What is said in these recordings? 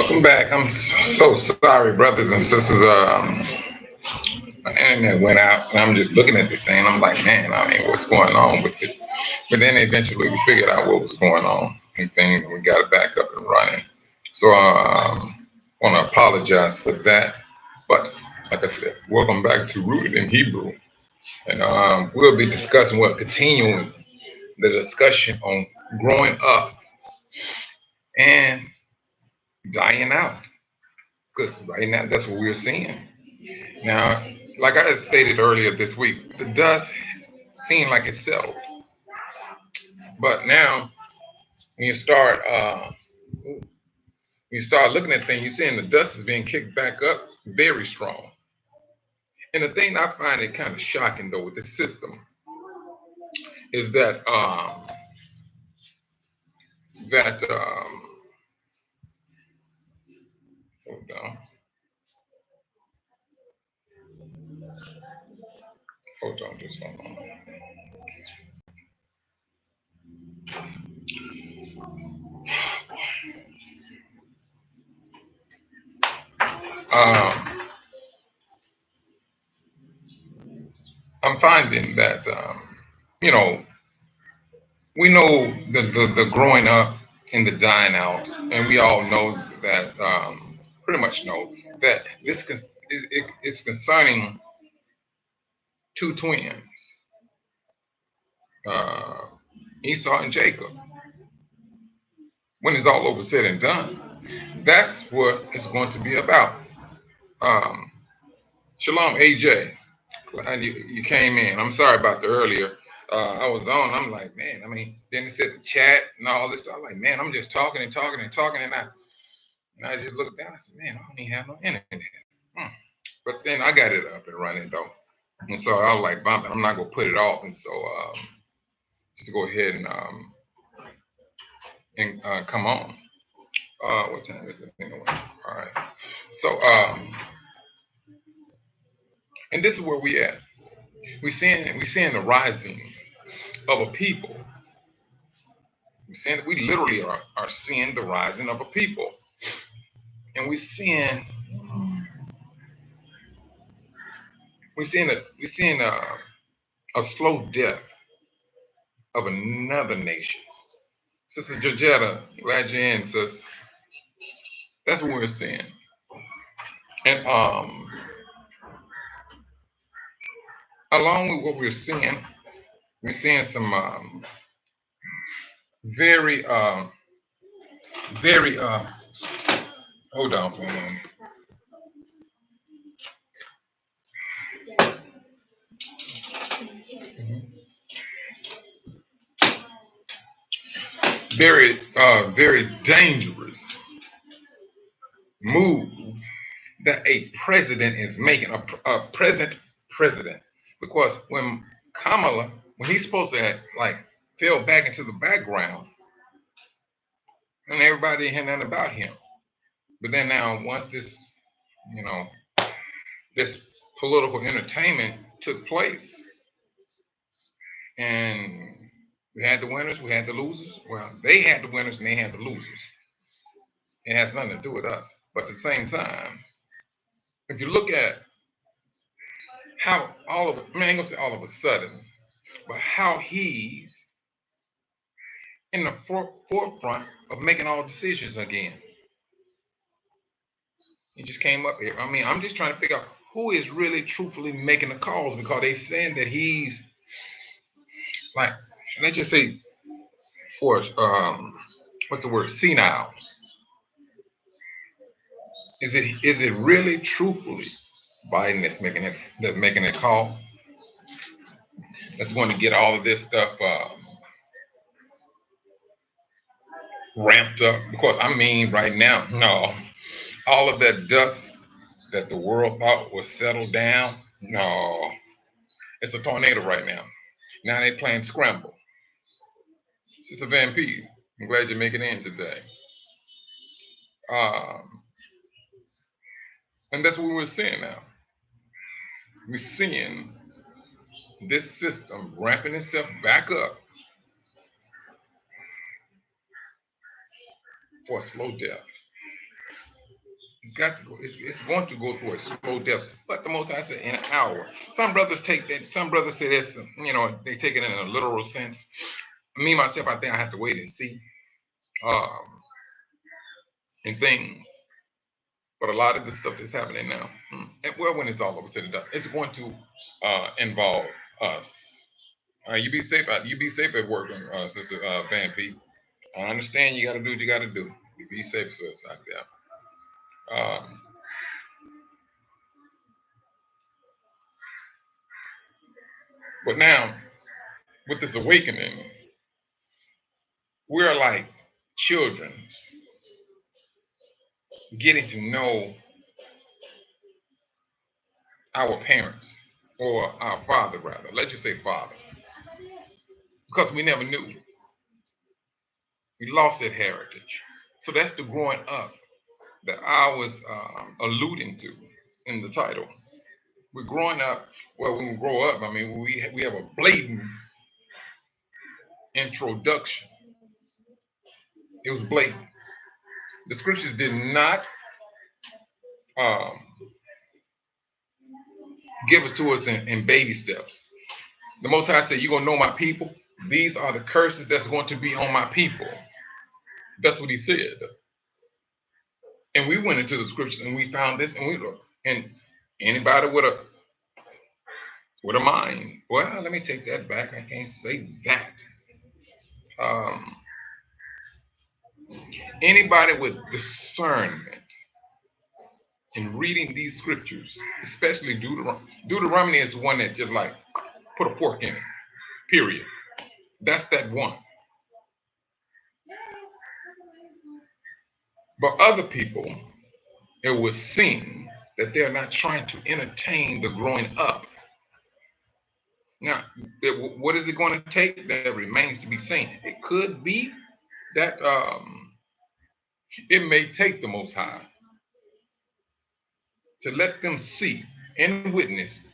Welcome back. I'm so sorry, brothers and sisters. My internet went out, and I'm just looking at this thing. And I'm like, man, I mean, what's going on with it? But then eventually we figured out what was going on, and things, and we got it back up and running. So want to apologize for that. But like I said, welcome back to Rooted in Hebrew, and we'll be discussing, well, continuing the discussion on growing up and dying out. Because right now, that's what we're seeing. Now, like I had stated earlier this week, it does seem like it's settled. But now, when you start looking at things, you're seeing the dust is being kicked back up very strong. And the thing I find it kind of shocking though with the system is that hold on, hold on, just hold on. Um, I'm finding that you know we know the growing up and the dying out, and we all know that pretty much know that it's concerning two twins, uh, Esau and Jacob. When it's all over said and done, that's what it's going to be about. Um, Shalom, AJ. Glad you came in. I'm sorry about the earlier. I was on. I'm like, man. I mean, then it said the chat and all this stuff. I'm like, man, I'm just talking and talking and talking, and I just looked down. I said, man, I don't even have no internet. Hmm. But then I got it up and running though, and so I was like, bumping. I'm not gonna put it off, and so just go ahead and come on. What time is it anyway? All right. So and this is where we at. We seeing the rising of a people. We literally are seeing the rising of a people, and we're seeing a slow death of another nation. Sister Georgetta, glad you're in, sis. That's what we're seeing, and along with what we're seeing some very very hold on for a moment. Very dangerous moves that a president is making, a present president. Because when Kamala, when he's supposed to like fell back into the background, and everybody didn't hear nothing about him. But then now, once you know, this political entertainment took place, and we had the winners, we had the losers. Well, they had the winners and they had the losers. It has nothing to do with us. But at the same time, if you look at how all of, I mean, I ain't gonna say all of a sudden, but how he's in the forefront of making all decisions again. He just came up here. I mean, I'm just trying to figure out who is really truthfully making the calls, because they saying that he's like, let's just say, for what's the word, senile. Is it really truthfully Biden that's making that call? That's going to get all of this stuff ramped up? Because I mean, right now, no, all of that dust that the world thought was settled down, no, it's a tornado right now. Now they playing scramble. Sister Van P, I'm glad you're making it in today. Um, and that's what we're seeing now. We're seeing this system ramping itself back up for a slow death. got to go. It's going to go through a slow death. But the Most High said in an hour. Some brothers take that. Some brothers say this. They take it in a literal sense. Me myself, I think I have to wait and see, and things. But a lot of the stuff that's happening now, well, when it's all over said and done, it's going to involve us. You be safe out. You be safe at work, Sister Van P. I understand you got to do what you got to do. You be safe, sis, out there. But now, with this awakening, we're like children getting to know our parents, or our father, rather. Let's just say father, because we never knew. We lost that heritage. So that's the growing up that I was alluding to in the title. We're growing up. Well, when we grow up, I mean, we have a blatant introduction. It was blatant. The scriptures did not um, give us to us in baby steps. The Most High said, "You're gonna know my people. These are the curses that's going to be on my people." That's what He said. And we went into the scriptures and we found this, and we looked. And anybody with a mind, well, let me take that back. I can't say that. Anybody with discernment in reading these scriptures, especially Deuteronomy is the one that just like put a fork in it. Period. That's that one. But other people, it was seen that they're not trying to entertain the growing up. Now, what is it going to take? That remains to be seen. It could be that it may take the Most High to let them see and witness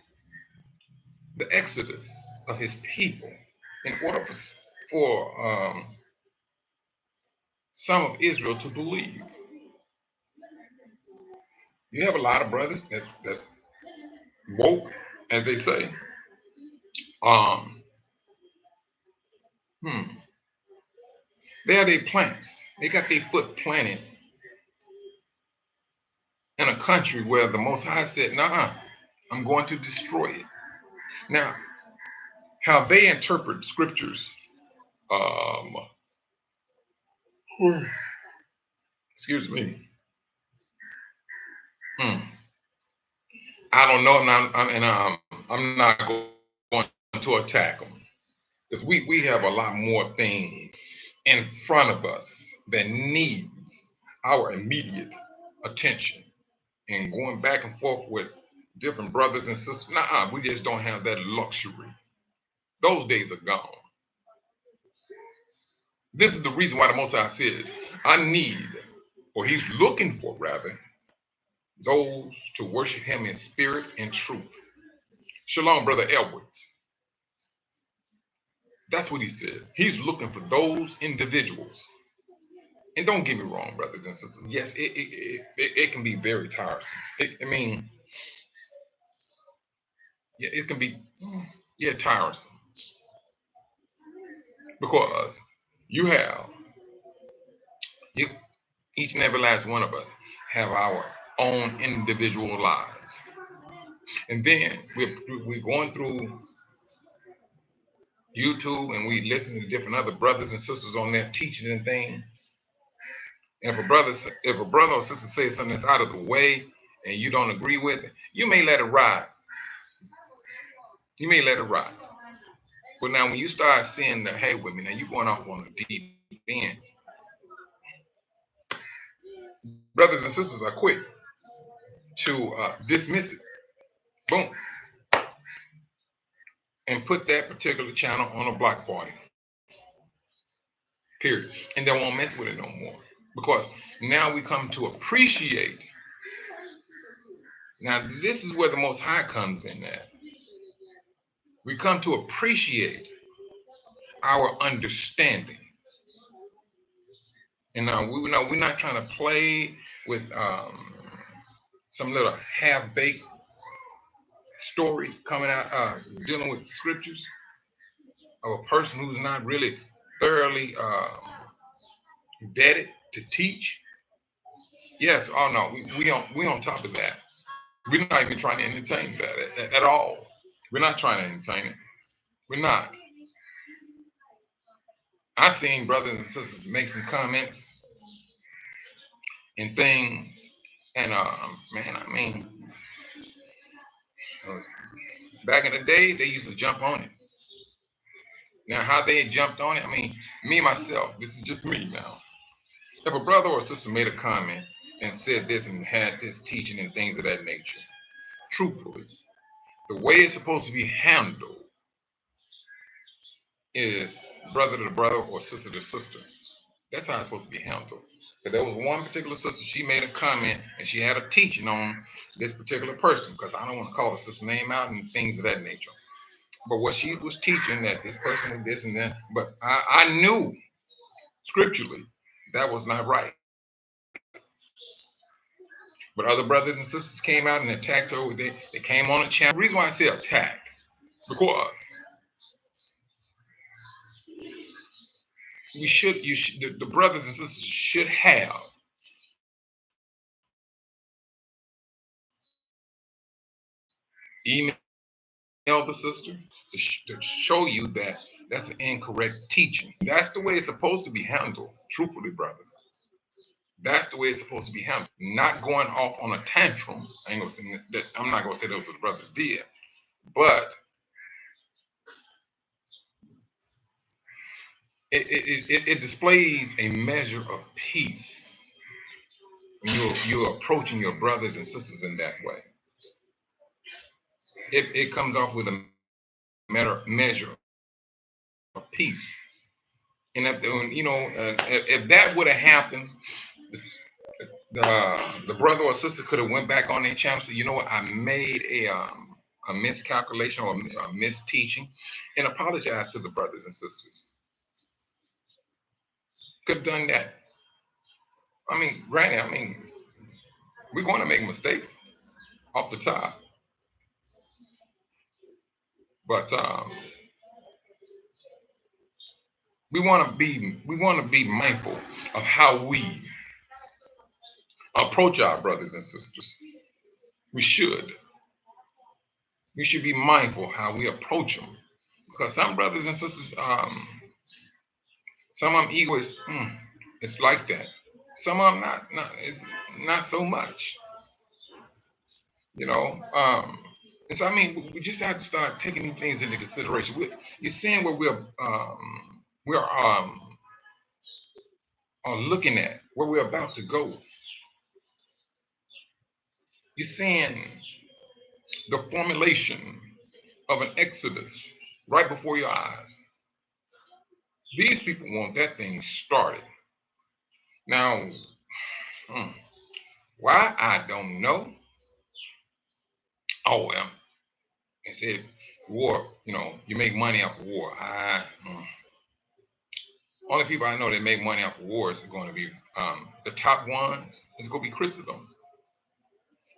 the exodus of His people in order for some of Israel to believe. You have a lot of brothers that's woke, as they say. They are their plants. They got their foot planted in a country where the Most High said, "Nah, I'm going to destroy it." Now, how they interpret scriptures, excuse me, I don't know, and I'm not going to attack them, because we have a lot more things in front of us that needs our immediate attention. And going back and forth with different brothers and sisters, we just don't have that luxury. Those days are gone. This is the reason why the Most High said, I need, or He's looking for rather, those to worship Him in spirit and truth. Shalom, Brother Edwards. That's what he said. He's looking for those individuals. And don't get me wrong, brothers and sisters. Yes, it can be very tiresome. It can be, tiresome. Because each and every last one of us have our own individual lives. And then we're going through YouTube and we listen to different other brothers and sisters on their teachings and things. And if a brother or sister says something that's out of the way and you don't agree with it, you may let it ride. You may let it ride. But now when you start seeing the hey with me, now you're going off on the deep end. Brothers and sisters are quick to dismiss it. Boom. And put that particular channel on a block party. Period. And they won't mess with it no more. Because now we come to appreciate. Now this is where the Most High comes in at. We come to appreciate our understanding. And now we're not trying to play with some little half-baked story coming out, dealing with scriptures of a person who's not really thoroughly vetted to teach. Yes, oh no, we on top of that. We're not even trying to entertain that at all. We're not trying to entertain it. We're not. I've seen brothers and sisters make some comments and things, and man, I mean, back in the day, they used to jump on it. Now, how they jumped on it, I mean, me myself, this is just me now. If a brother or sister made a comment and said this and had this teaching and things of that nature, truthfully, the way it's supposed to be handled is brother to brother or sister to sister. That's how it's supposed to be handled. But there was one particular sister, she made a comment and she had a teaching on this particular person, because I don't want to call the sister's name out and things of that nature. But what she was teaching, that this person is this and that, but I knew scripturally that was not right. But other brothers and sisters came out and attacked her. They came on the channel. The reason why I say attack, because the brothers and sisters should have emailed the sister to show you that that's an incorrect teaching. That's the way it's supposed to be handled, truthfully, brothers. That's the way it's supposed to be handled. Not going off on a tantrum. I ain't gonna say that. I'm not gonna say that was what the brothers did, but it displays a measure of peace when you're approaching your brothers and sisters in that way. It comes off with a measure of peace. And if that would have happened, the brother or sister could have went back on their channel and said, you know what, I made a miscalculation or a misteaching, and apologize to the brothers and sisters. Could have done that. I mean, granted, we're going to make mistakes off the top, but we want to be mindful of how we approach our brothers and sisters. We should be mindful how we approach them, because some brothers and sisters, some of them ego is it's like that. Some of them not it's not so much, you know. And so we just have to start taking these things into consideration. You're seeing where we're are looking at, where we're about to go. You're seeing the formulation of an exodus right before your eyes. These people want that thing started. Now, why? I don't know. Oh, well, they said war, you make money off of war. Only people I know that make money off of wars are going to be the top ones. It's going to be Christendom.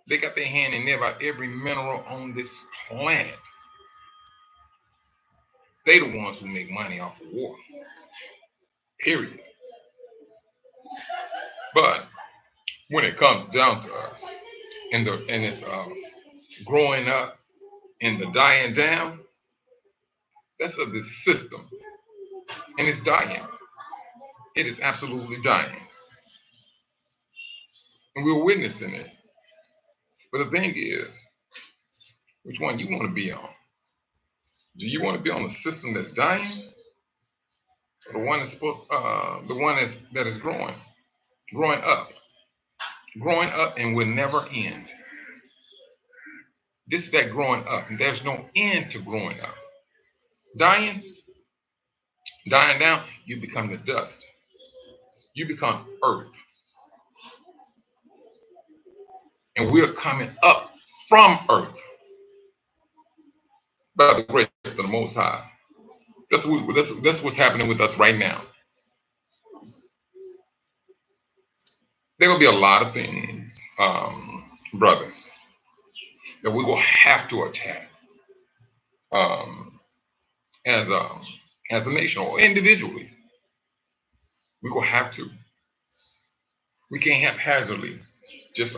They got their hand in there about every mineral on this planet. They the ones who make money off of war. Period. But when it comes down to us, and it's growing up and the dying down, that's of this system, and it's dying. It is absolutely dying, and we're witnessing it. But the thing is, which one you want to be on? Do you want to be on the system that's dying, or the one that's that is growing up, and will never end? This is that growing up, and there's no end to growing up. Dying down, you become the dust. You become earth, and we're coming up from earth by the grace of the Most High. That's what's happening with us right now. There will be a lot of things brothers, that we will have to attack um, as a nation or individually. We will have to. We can't haphazardly just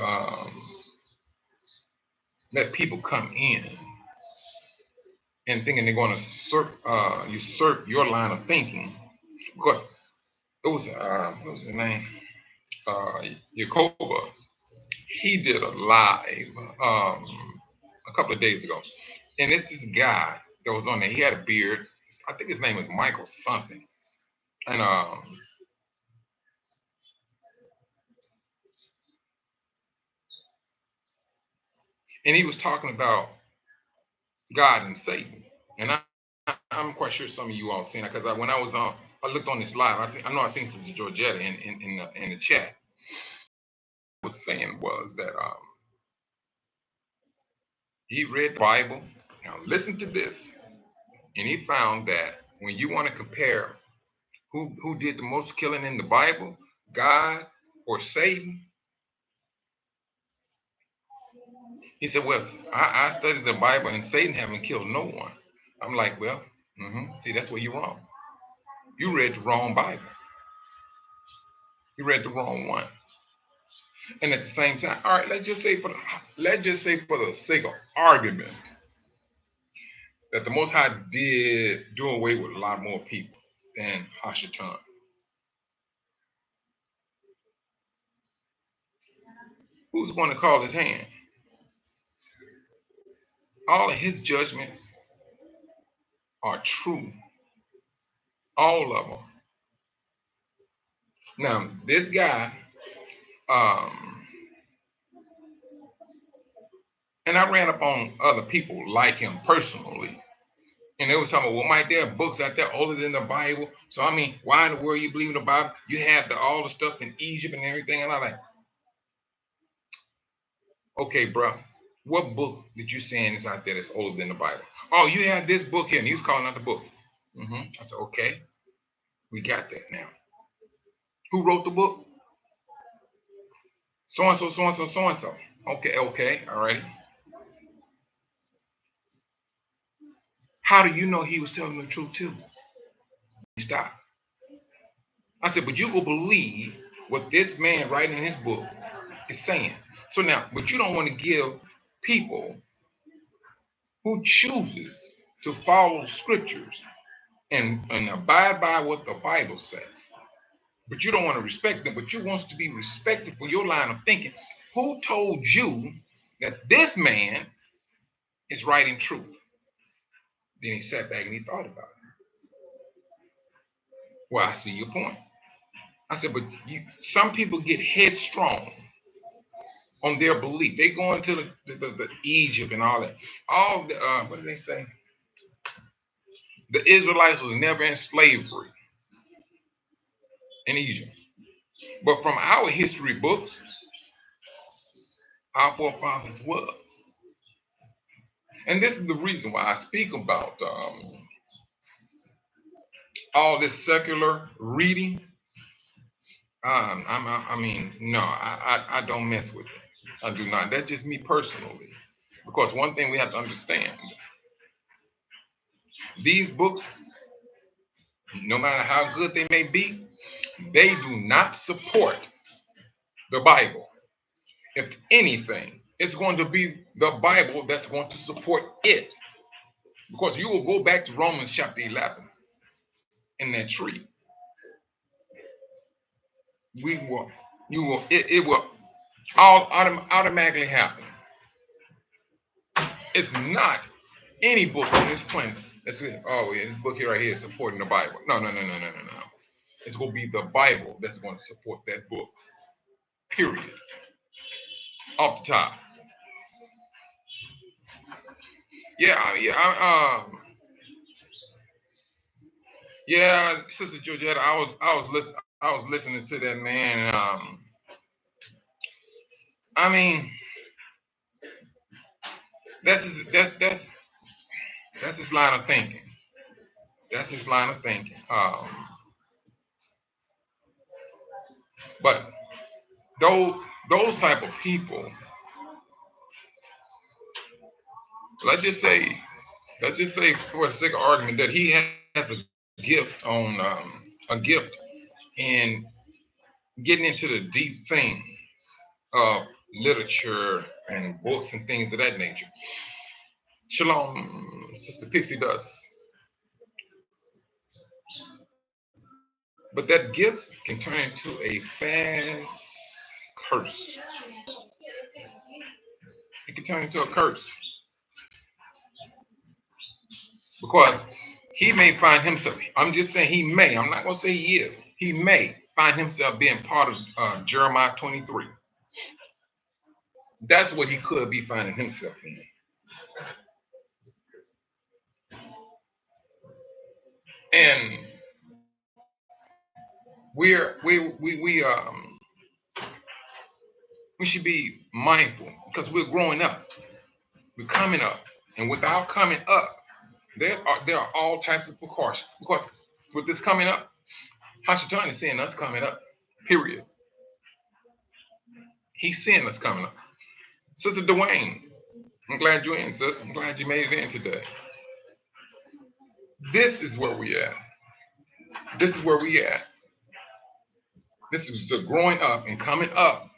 let people come in and thinking they're going to usurp your line of thinking. Because it was what was his name? Uh, Yakoba. He did a live a couple of days ago, and it's this guy that was on there. He had a beard. I think his name was Michael something, and he was talking about God and Satan. And I'm quite sure some of you all seen it because when I was on, I looked on this live. I know I seen Sister Georgetta in the chat. What was saying was that he read the Bible. Now listen to this, and he found that when you want to compare who did the most killing in the Bible, God or Satan, he said, "Well, I studied the Bible, and Satan haven't killed no one." I'm like, "Well, see, that's where you're wrong. You read the wrong Bible. You read the wrong one." And at the same time, all right, let's just say for the sake of argument that the Most High did do away with a lot more people than Hashatan. Who's going to call his hand? All of his judgments are true, all of them. Now, this guy, um, and I ran up on other people like him personally, and they was talking about, well, Mike, there are books out there older than the Bible. So I mean, why in the world you believe in the Bible? You have all the stuff in Egypt and everything, and I'm like, okay, bro, what book did you saying is out there that's older than the Bible? Oh, you have this book here, and he was calling out the book. I said, okay, we got that now. Who wrote the book? So and so, so and so, so and so. Okay, all right. How do you know he was telling the truth too? Stop. I said, but you will believe what this man writing in his book is saying. So now, but you don't want to give people who chooses to follow scriptures and abide by what the Bible says. But you don't want to respect them, but you want to be respected for your line of thinking. Who told you that this man is writing truth? Then he sat back and he thought about it. Well, I see your point. I said, but some people get headstrong on their belief. They go into the Egypt and all that. All the, what do they say? The Israelites was never in slavery in Egypt. But from our history books, our forefathers was. And this is the reason why I speak about all this secular reading. I mean, no, I don't mess with it. I do not. That's just me personally. Because one thing we have to understand, these books, no matter how good they may be, they do not support the Bible. If anything, it's going to be the Bible that's going to support it. Because you will go back to Romans chapter 11 in that tree. We will, you will, it will all automatically happen. It's not any book on this planet that's, oh yeah, this book here right here is supporting the Bible. No. It's going to be the Bible that's going to support that book. Period. Off the top. Yeah, Sister Georgetta, I was listening to that man. And, I mean, that's his line of thinking. That's his line of thinking. But those type of people, let's just say, let's just say for the sake of argument that he has a gift on a gift in getting into the deep things of literature and books and things of that nature. Shalom, Sister Pixie does. But that gift can turn into a fast curse. It can turn into a curse because he may find himself, I'm just saying he may, I'm not going to say he is, he may find himself being part of Jeremiah 23. That's what he could be finding himself in. And we should be mindful because we're growing up, we're coming up, and without coming up, there are all types of precautions. Because with this coming up, Hashatan is seeing us coming up. Period. He's seeing us coming up. Sister Dwayne, I'm glad you're in, sis. I'm glad you made it in today. This is where we at. This is where we at. This is the growing up and coming up.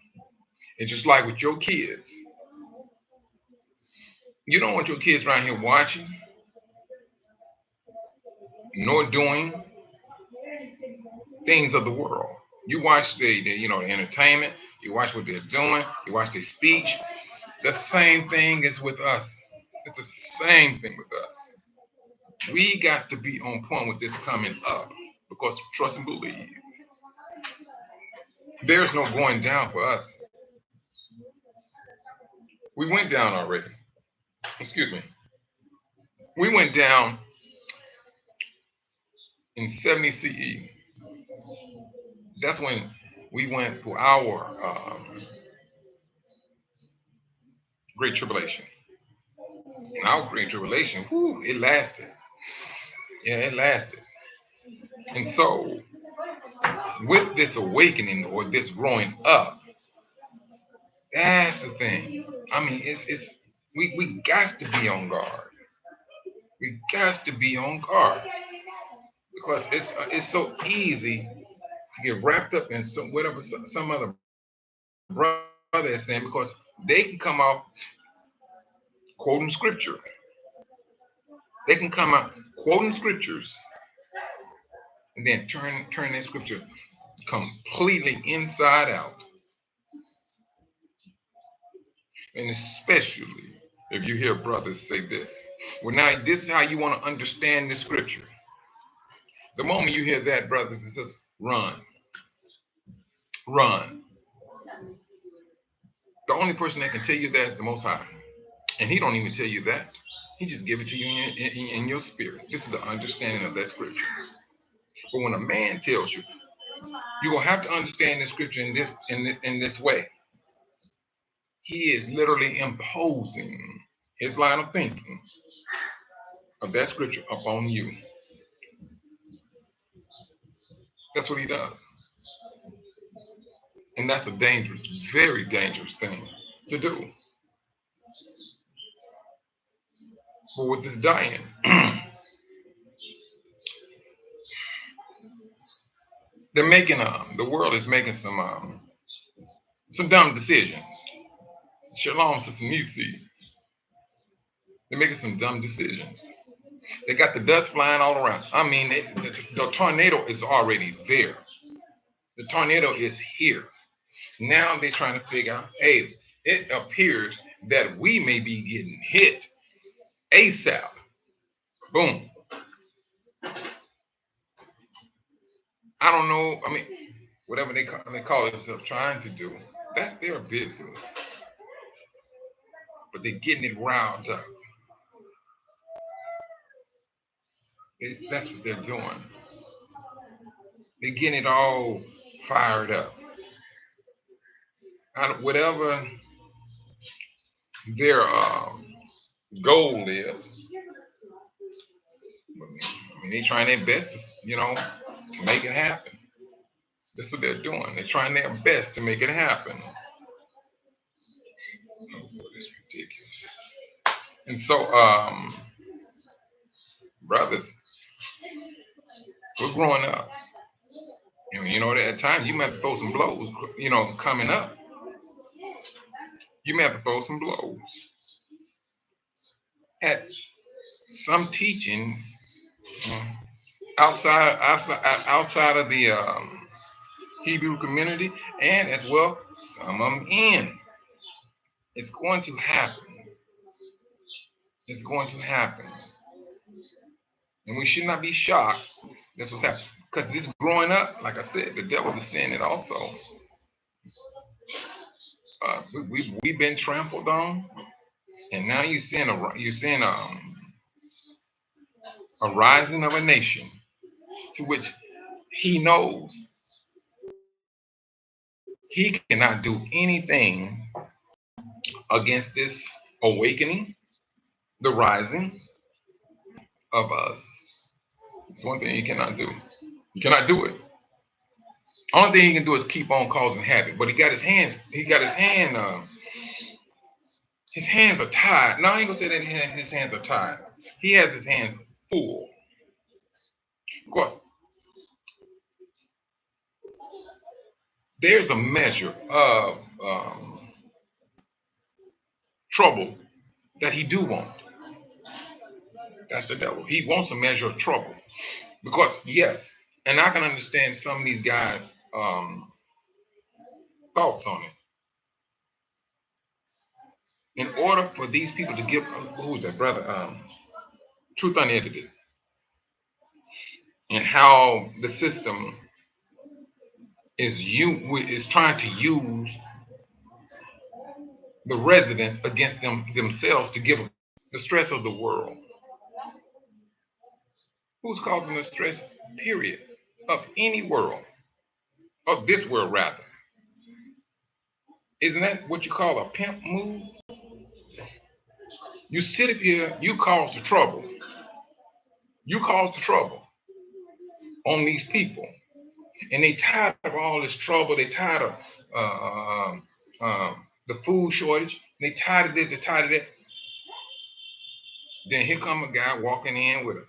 And just like with your kids, you don't want your kids around here watching nor doing things of the world. You watch the entertainment, you watch what they're doing, you watch their speech. The same thing is with us. It's the same thing with us. We got to be on point with this coming up because trust and believe, there's no going down for us. We went down already. Excuse me. We went down in 70 CE. That's when we went for our Great Tribulation. And our Great Tribulation, whew, it lasted. Yeah, it lasted. And so, with this awakening or this growing up, that's the thing. I mean, it's we got to be on guard. We got to be on guard because it's so easy to get wrapped up in some other brother is saying because they can come out quoting scripture. They can come out quoting scriptures and then turn that scripture completely inside out. And especially if you hear brothers say this. Well, now this is how you want to understand the scripture. The moment you hear that, brothers and sisters, run. Run. The only person that can tell you that is the Most High. And he don't even tell you that. He just give it to you in your spirit. This is the understanding of that scripture. But when a man tells you, you're gonna have to understand the scripture in this way. He is literally imposing his line of thinking of that scripture upon you. That's what he does. And that's a dangerous, very dangerous thing to do. But with this dying, they're making the world is making some dumb decisions. Shalom, Sister Nisi. They're making some dumb decisions. They got the dust flying all around. I mean, the tornado is already there. The tornado is here. Now they're trying to figure out, hey, it appears that we may be getting hit ASAP. Boom. I don't know. I mean, whatever they call themselves trying to do, that's their business. But they're getting it riled up. That's what they're doing. They're getting it all fired up. Whatever their goal is, I mean, they're trying their best to make it happen. That's what they're doing. They're trying their best to make it happen. Oh, boy, it's ridiculous. And so, brothers, we're growing up. And you know, at times you may have to throw some blows, you know, coming up. You may have to throw some blows at some teachings outside of the Hebrew community, and as well some of them in. It's going to happen. It's going to happen, and we should not be shocked. That's what's happening because this growing up, like I said, the devil is seeing it also. We've been trampled on, and now you're seeing a rising of a nation to which he knows he cannot do anything against this awakening, the rising of us. It's one thing he cannot do. He cannot do it. Only thing he can do is keep on causing havoc. But he got his hands. He got his hand. His hands are tied. No, I ain't gonna say that his hands are tied. He has his hands full. Of course, there's a measure of trouble that he do want. That's the devil. He wants a measure of trouble because yes, and I can understand some of these guys' thoughts on it. In order for these people to give, who was that brother? Truth Unedited, and how the system is trying to use the residents against themselves to give the stress of the world. Who's causing the stress? Period. Of any world, of this world rather. Isn't that what you call a pimp move? You sit up here, you cause the trouble. You cause the trouble on these people, and they tired of all this trouble. They tired of the food shortage. They tired of this. They tired of that. Then here come a guy walking in with a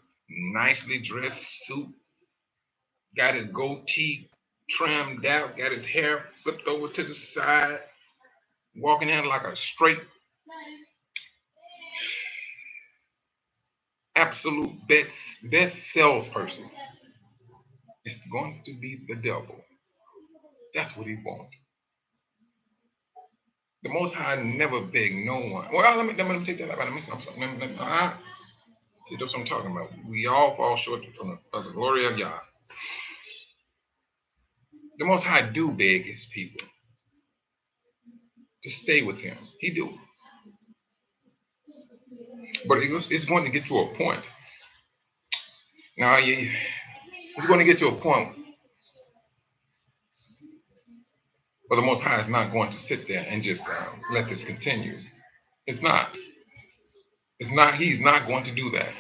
nicely dressed suit, got his goatee trimmed out, got his hair flipped over to the side, walking in like a straight, absolute best salesperson. It's going to be the devil. That's what he wants. The Most High never begged no one. Well, let me take that out. Let me say something. See, that's what I'm talking about. We all fall short from the glory of Yah. The Most High do beg his people to stay with him. He do. But it's going to get to a point. Now, it's going to get to a point where the Most High is not going to sit there and just let this continue. It's not. It's not. He's not going to do that.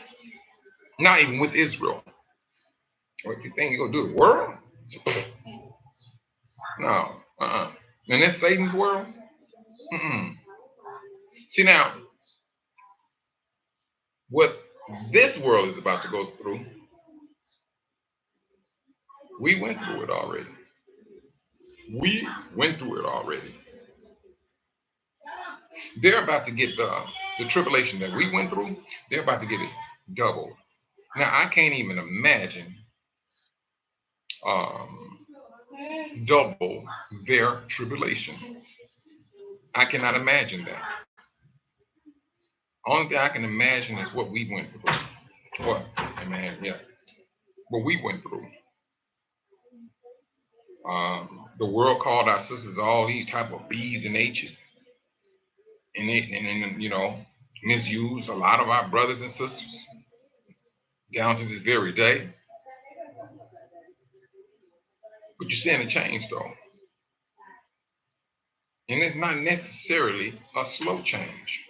Not even with Israel. What you think he's going to do? The world? No. And that's Satan's world? Mm-mm. See now, what this world is about to go through, we went through it already. We went through it already. They're about to get the tribulation that we went through, they're about to get it double. Now, I can't even imagine double their tribulation. I cannot imagine that. Only thing I can imagine is what we went through. What? Yeah. What we went through. The world called our sisters all these type of B's and H's, and you know, misused a lot of our brothers and sisters down to this very day. But you're seeing a change though, and it's not necessarily a slow change.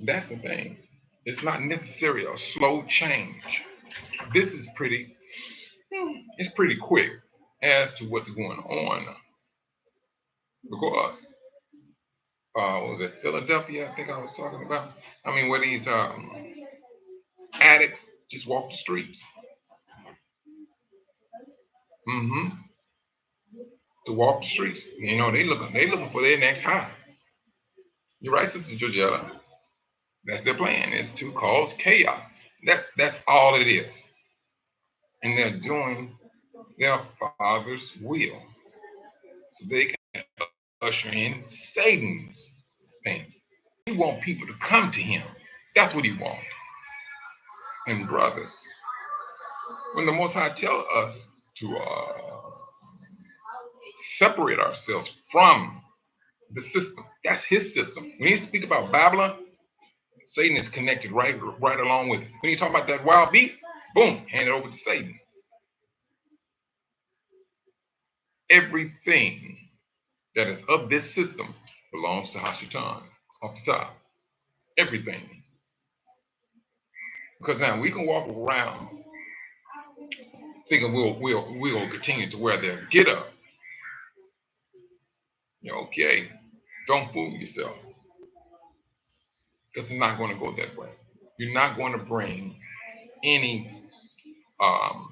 That's the thing. It's not necessarily a slow change. This is it's pretty quick as to what's going on because was it Philadelphia? I think I was talking about. I mean, where these addicts just walk the streets. Mm-hmm. To walk the streets. You know, they looking for their next high. You're right, Sister Georgetta. That's their plan, is to cause chaos. That's all it is. And they're doing their father's will. So they can usher in Satan's thing. He wants people to come to him. That's what he wants. And brothers, when the Most High tell us to separate ourselves from the system, that's his system. When he speak about Babylon, Satan is connected right along with it. When you talk about that wild beast, boom, hand it over to Satan. Everything that is of this system belongs to Hashatan off the top. Everything. Because now we can walk around thinking we'll continue to wear their get up. Okay, don't fool yourself. Because it's not going to go that way. You're not going to bring any um,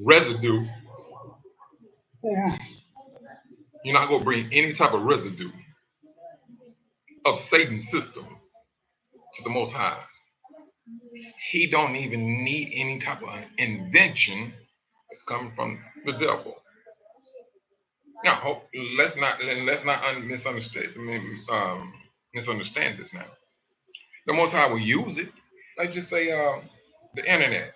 residue. You're not going to bring any type of residue of Satan's system to the Most High. He don't even need any type of invention that's coming from the devil. Now, let's not misunderstand this now. The Most High will use it. Let's just say the internet.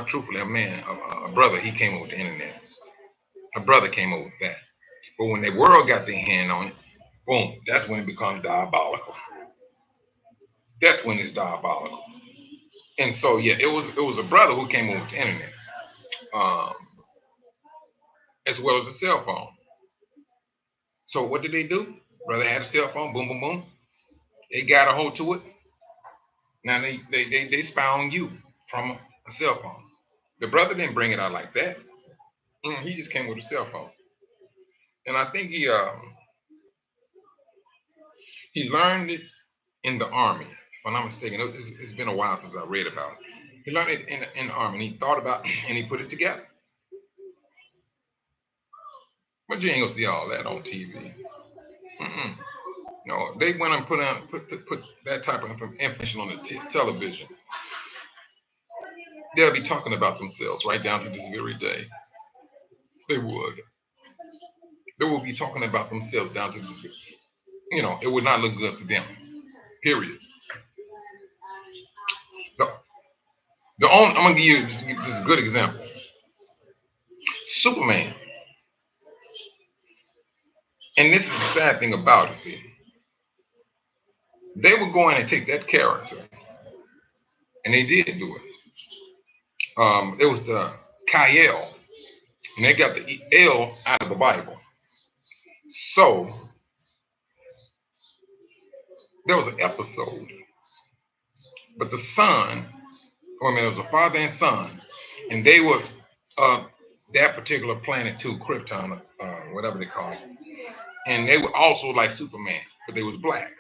Truthfully, a brother, he came up with the internet. A brother came up with that. But when the world got their hand on it, boom, that's when it becomes diabolical. That's when it's diabolical. And so, yeah, it was a brother who came up with the internet, um, as well as a cell phone. So what did they do? Brother had a cell phone, boom, boom, boom. They got a hold to it. Now they spy on you from a cell phone. The brother didn't bring it out like that. He just came with a cell phone. And I think he learned it in the army. If I'm not mistaken, it's been a while since I read about it. He learned it in the army, and he thought about it, and he put it together. But you ain't gonna see all that on TV. Mm-mm. No, they went and put that type of information on the television. They'll be talking about themselves right down to this very day. They would. They will be talking about themselves down to this. It would not look good for them. Period. The, I'm gonna give you this good example. Superman. And this is the sad thing about it. See, they would go in and take that character, and they did do it. It was the Kyle, and they got the L out of the Bible. So there was an episode, but the son, it was a father and son, and they were that particular planet too, Krypton, whatever they call it, and they were also like Superman, but they was black.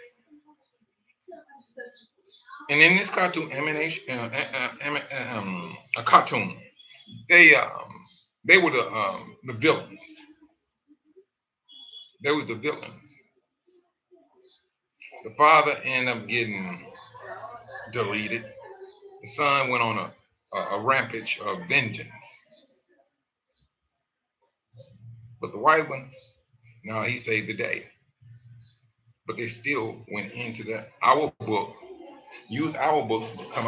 And in this cartoon a cartoon, they were the villains. They were the villains. The father ended up getting deleted. The son went on a rampage of vengeance. But the white one, no, he saved the day. But they still went into our book, use our book to come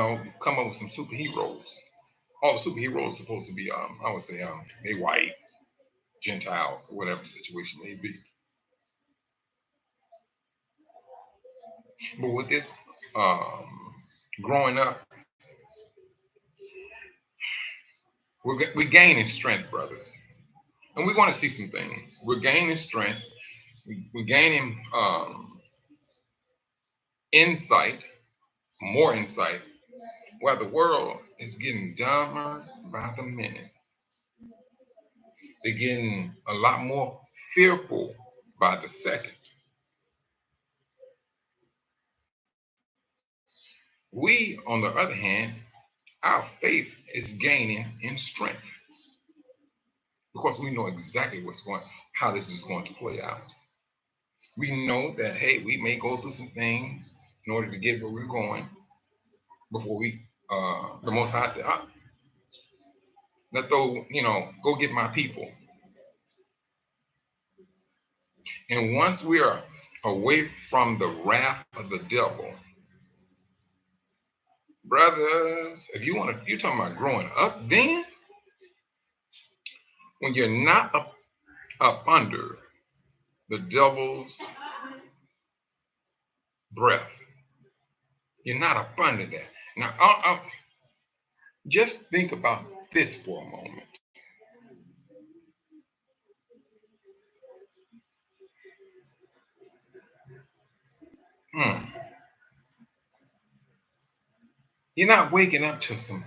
up with some superheroes. All the superheroes are supposed to be, I would say, they white, Gentiles, or whatever the situation may be. But with this growing up, we're gaining strength, brothers. And we're going to see some things. We're gaining strength. We're gaining insight, more insight, while the world is getting dumber by the minute. They're getting a lot more fearful by the second. We, on the other hand, our faith is gaining in strength because we know exactly how this is going to play out. We know that, hey, we may go through some things in order to get where we're going before the Most High said, go get my people. And once we are away from the wrath of the devil, brothers, if you're talking about growing up then, when you're not up under the devil's breath, you're not up under that. Now, just think about this for a moment. Hmm. You're not waking up to some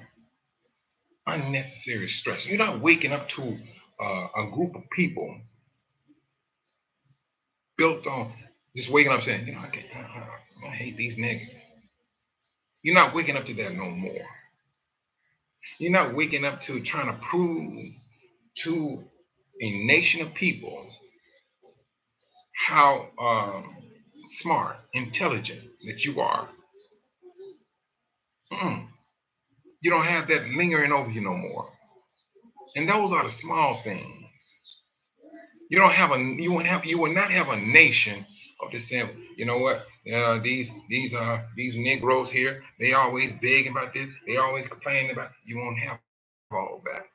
unnecessary stress. You're not waking up to a group of people built on just waking up saying, I hate these niggas. You're not waking up to that no more. You're not waking up to trying to prove to a nation of people how smart, intelligent that you are. Mm. You don't have that lingering over you no more. And those are the small things. You will not have a nation of just saying, you know what, these Negroes here, they always begging about this, they always complaining about it. You won't have all that.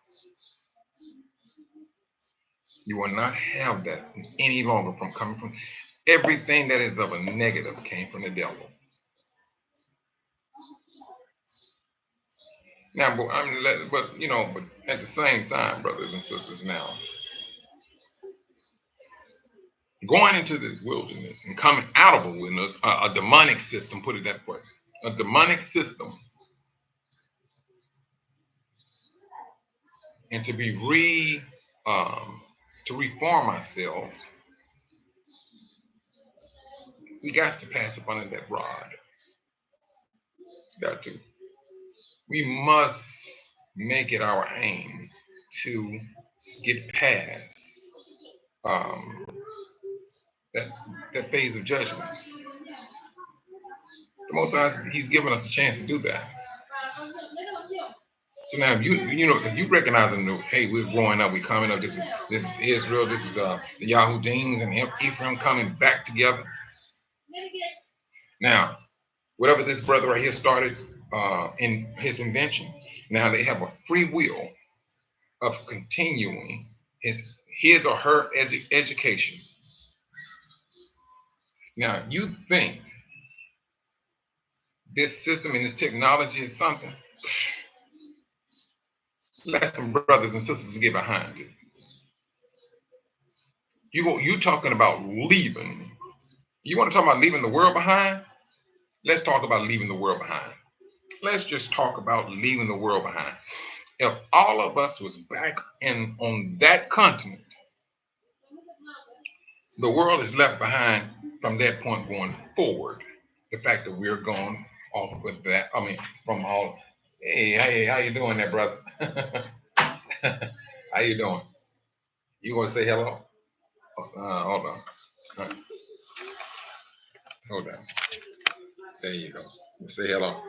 You will not have that any longer from coming from everything that is of a negative came from the devil. Now, but at the same time, brothers and sisters, now going into this wilderness and coming out of a wilderness, a demonic system, put it that way, a demonic system, and to reform ourselves, we got to pass up under that rod. Got to. We must make it our aim to get past um, that phase of judgment. The Most High, He's given us a chance to do that. So now, if you recognize them, hey, we're growing up, we're coming up. This is Israel. This is the Yahudims and Ephraim coming back together. Now, whatever this brother right here started in his invention, now they have a free will of continuing his or her education. Now, you think this system and this technology is something? Let some brothers and sisters get behind it. You talking about leaving? You want to talk about leaving the world behind? Let's talk about leaving the world behind. Let's just talk about leaving the world behind. If all of us was back on that continent, the world is left behind from that point going forward. The fact that we're gone off with that, from all. Hey, how you doing there, brother? How you doing? You want to say hello? Hold on. Hold on. There you go. Say hello.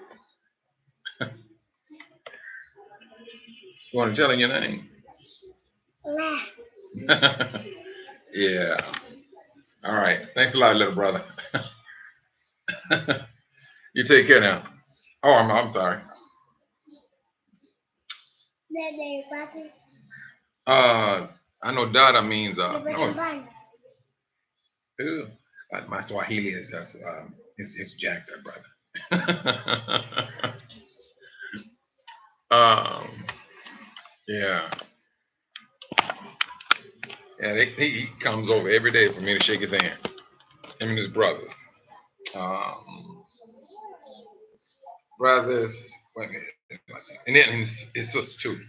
You want to tell her your name? Yeah. All right. Thanks a lot, little brother. You take care now. Oh, I'm sorry. I know Dada means my Swahili is it's jacked up, brother. Yeah. And he comes over every day for me to shake his hand. Him and his brother. Brothers, and then his sister too.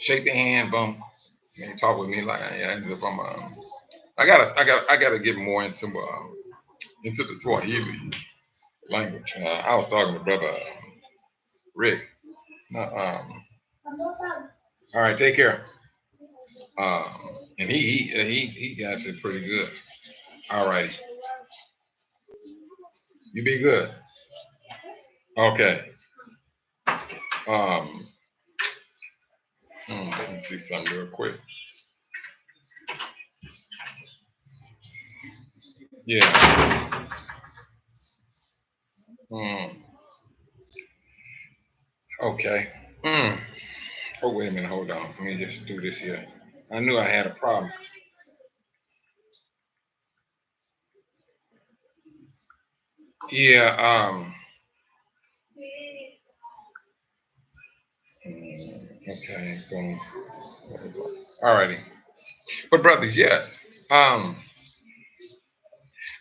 shake the hand, bump, and talk with me like as if I'm. I gotta get more into the Swahili language. I was talking to brother Rick. All right, take care. Um, and he got it pretty good. All right, you be good. Okay. Um, let me see something real quick. Yeah. Mm, okay. Mm. Oh, wait a minute. Hold on. Let me just do this here. I knew I had a problem. Yeah. Okay. Boom. All righty. But brothers, yes.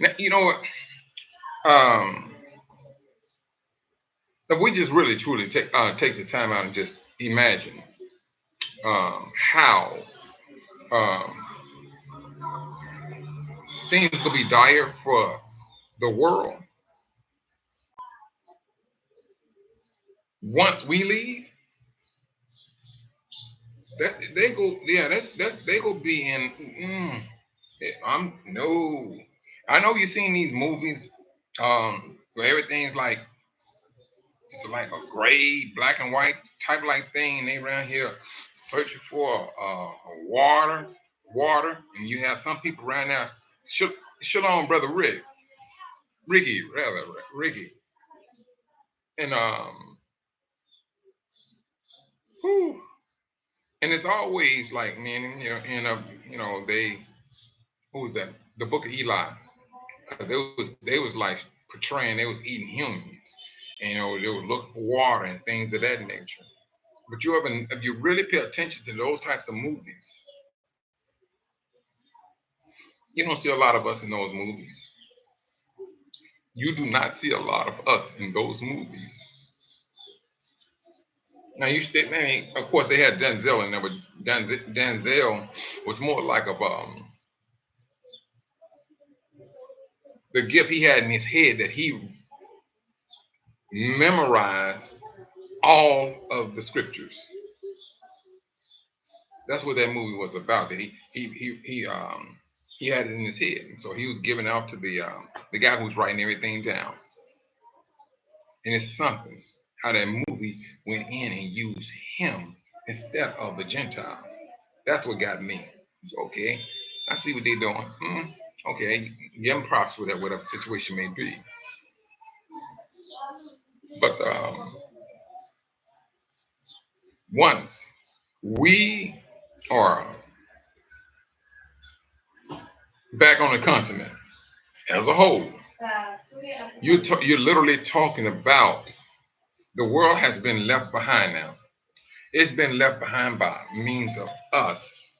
Now, you know what? If we just really truly take the time out and just imagine how um, things will be dire for the world once we leave. That they go, yeah, that's they go be in. I'm no. I know you've seen these movies where everything's like it's like a gray, black and white type like thing, and they around here searching for water, and you have some people around there. Shalom, brother Ricky, rather Ricky, and whew, and it's always like man, they who was that? The Book of Eli, because they was like portraying they was eating humans, and they were looking for water and things of that nature. But if you really pay attention to those types of movies, you don't see a lot of us in those movies. You do not see a lot of us in those movies. Now of course, they had Denzel in there, but Denzel was more like the gift he had in his head that he memorized all of the scriptures. That's what that movie was about. That he had it in his head, and so he was giving out to the guy who's writing everything down. And it's something how that movie went in and used him instead of a Gentile. That's what got me. It's okay. I see what they're doing. Okay, give them props for that, whatever the situation may be. But once we are back on the continent as a whole, you're literally talking about the world has been left behind now. It's been left behind by means of us.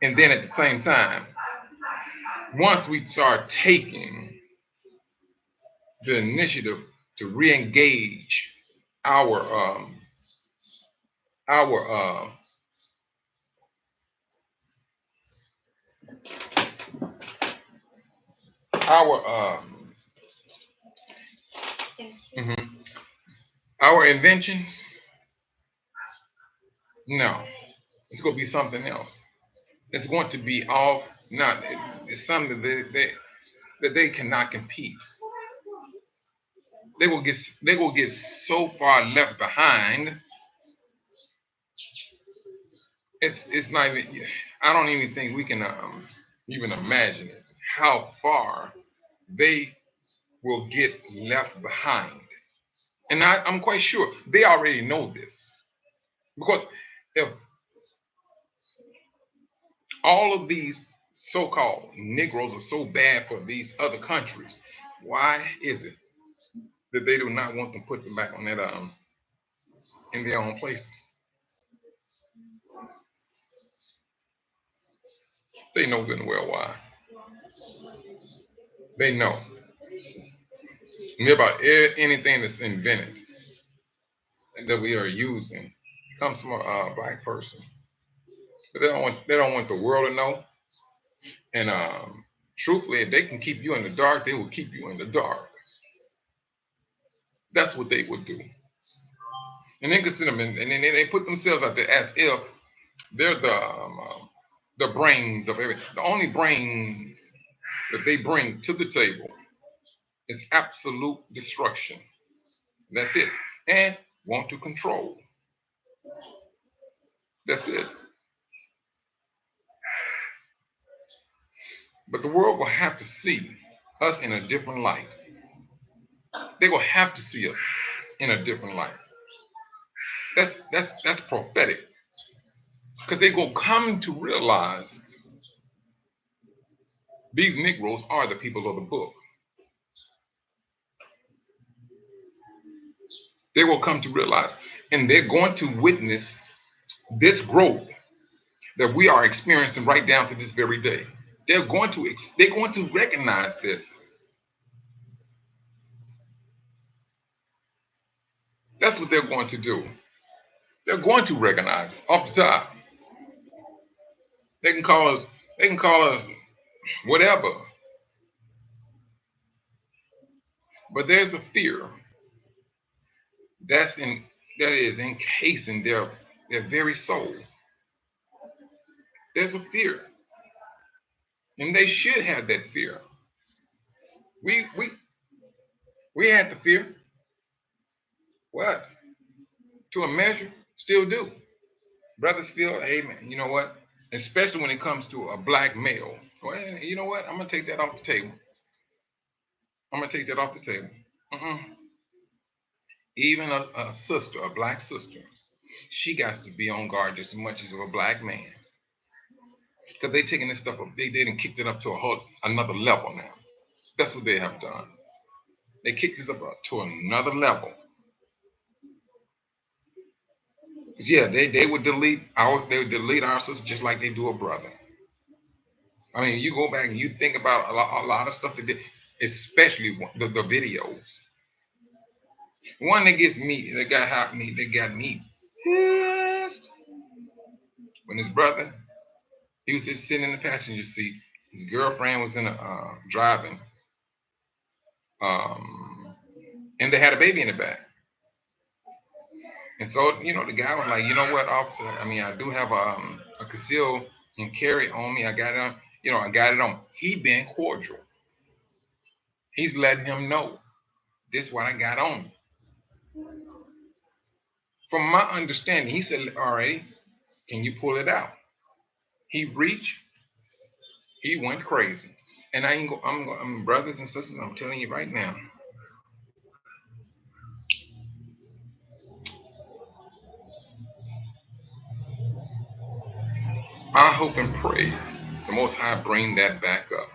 And then at the same time, once we start taking the initiative to re-engage our our our mhm, our inventions, no, it's going to be something else. It's going to be all not. It's something that they cannot compete. They will get so far left behind. It's not even. I don't even think we can even imagine it. How far they will get left behind, and I'm quite sure they already know this because if all of these so-called Negroes are so bad for these other countries, why is it that they do not want them put them back on that in their own places? They know good and well why. They know. And about anything that's invented and that we are using. comes from a black person. But they don't want the world to know. And truthfully, if they can keep you in the dark, they will keep you in the dark. That's what they would do. And they consider them, and then they put themselves out there as if they're the brains of everything. The only brains that they bring to the table is absolute destruction. That's it. And want to control. That's it. But the world will have to see us in a different light. They will have to see us in a different light. That's prophetic. Because they're gonna come to realize these Negroes are the people of the book. They will come to realize, and they're going to witness this growth that we are experiencing right down to this very day. They're going to recognize this. That's what they're going to do. They're going to recognize it off the top. They can call us. They can call us whatever. But there's a fear that's in that is encasing their very soul. There's a fear, and they should have that fear. We we we had the fear. What? To a measure, still do. Brothers feel, hey man, you know what? Especially when it comes to a black male. Well, you know what? I'm gonna take that off the table. I'm gonna take that off the table. Mm-mm. Even a sister, a black sister, she got to be on guard just as much as a black man. Because they taking this stuff up, they done kicked it up to a whole another level now. That's what they have done. They kicked this up to another level. 'Cause yeah, they would delete our sister just like they do a brother. I mean, you go back and you think about a lot of stuff they did, especially the videos. One that got me pissed when his brother, he was just sitting in the passenger seat. His girlfriend was in a driving, um, and they had a baby in the back. And so, the guy was like, you know what, officer? I mean, I do have a conceal and carry on me. I got it on. I got it on. He being cordial. He's letting him know this is what I got on. From my understanding, he said, all right, can you pull it out? He reached, he went crazy. And I'm brothers and sisters, I'm telling you right now, I hope and pray the Most High bring that back up.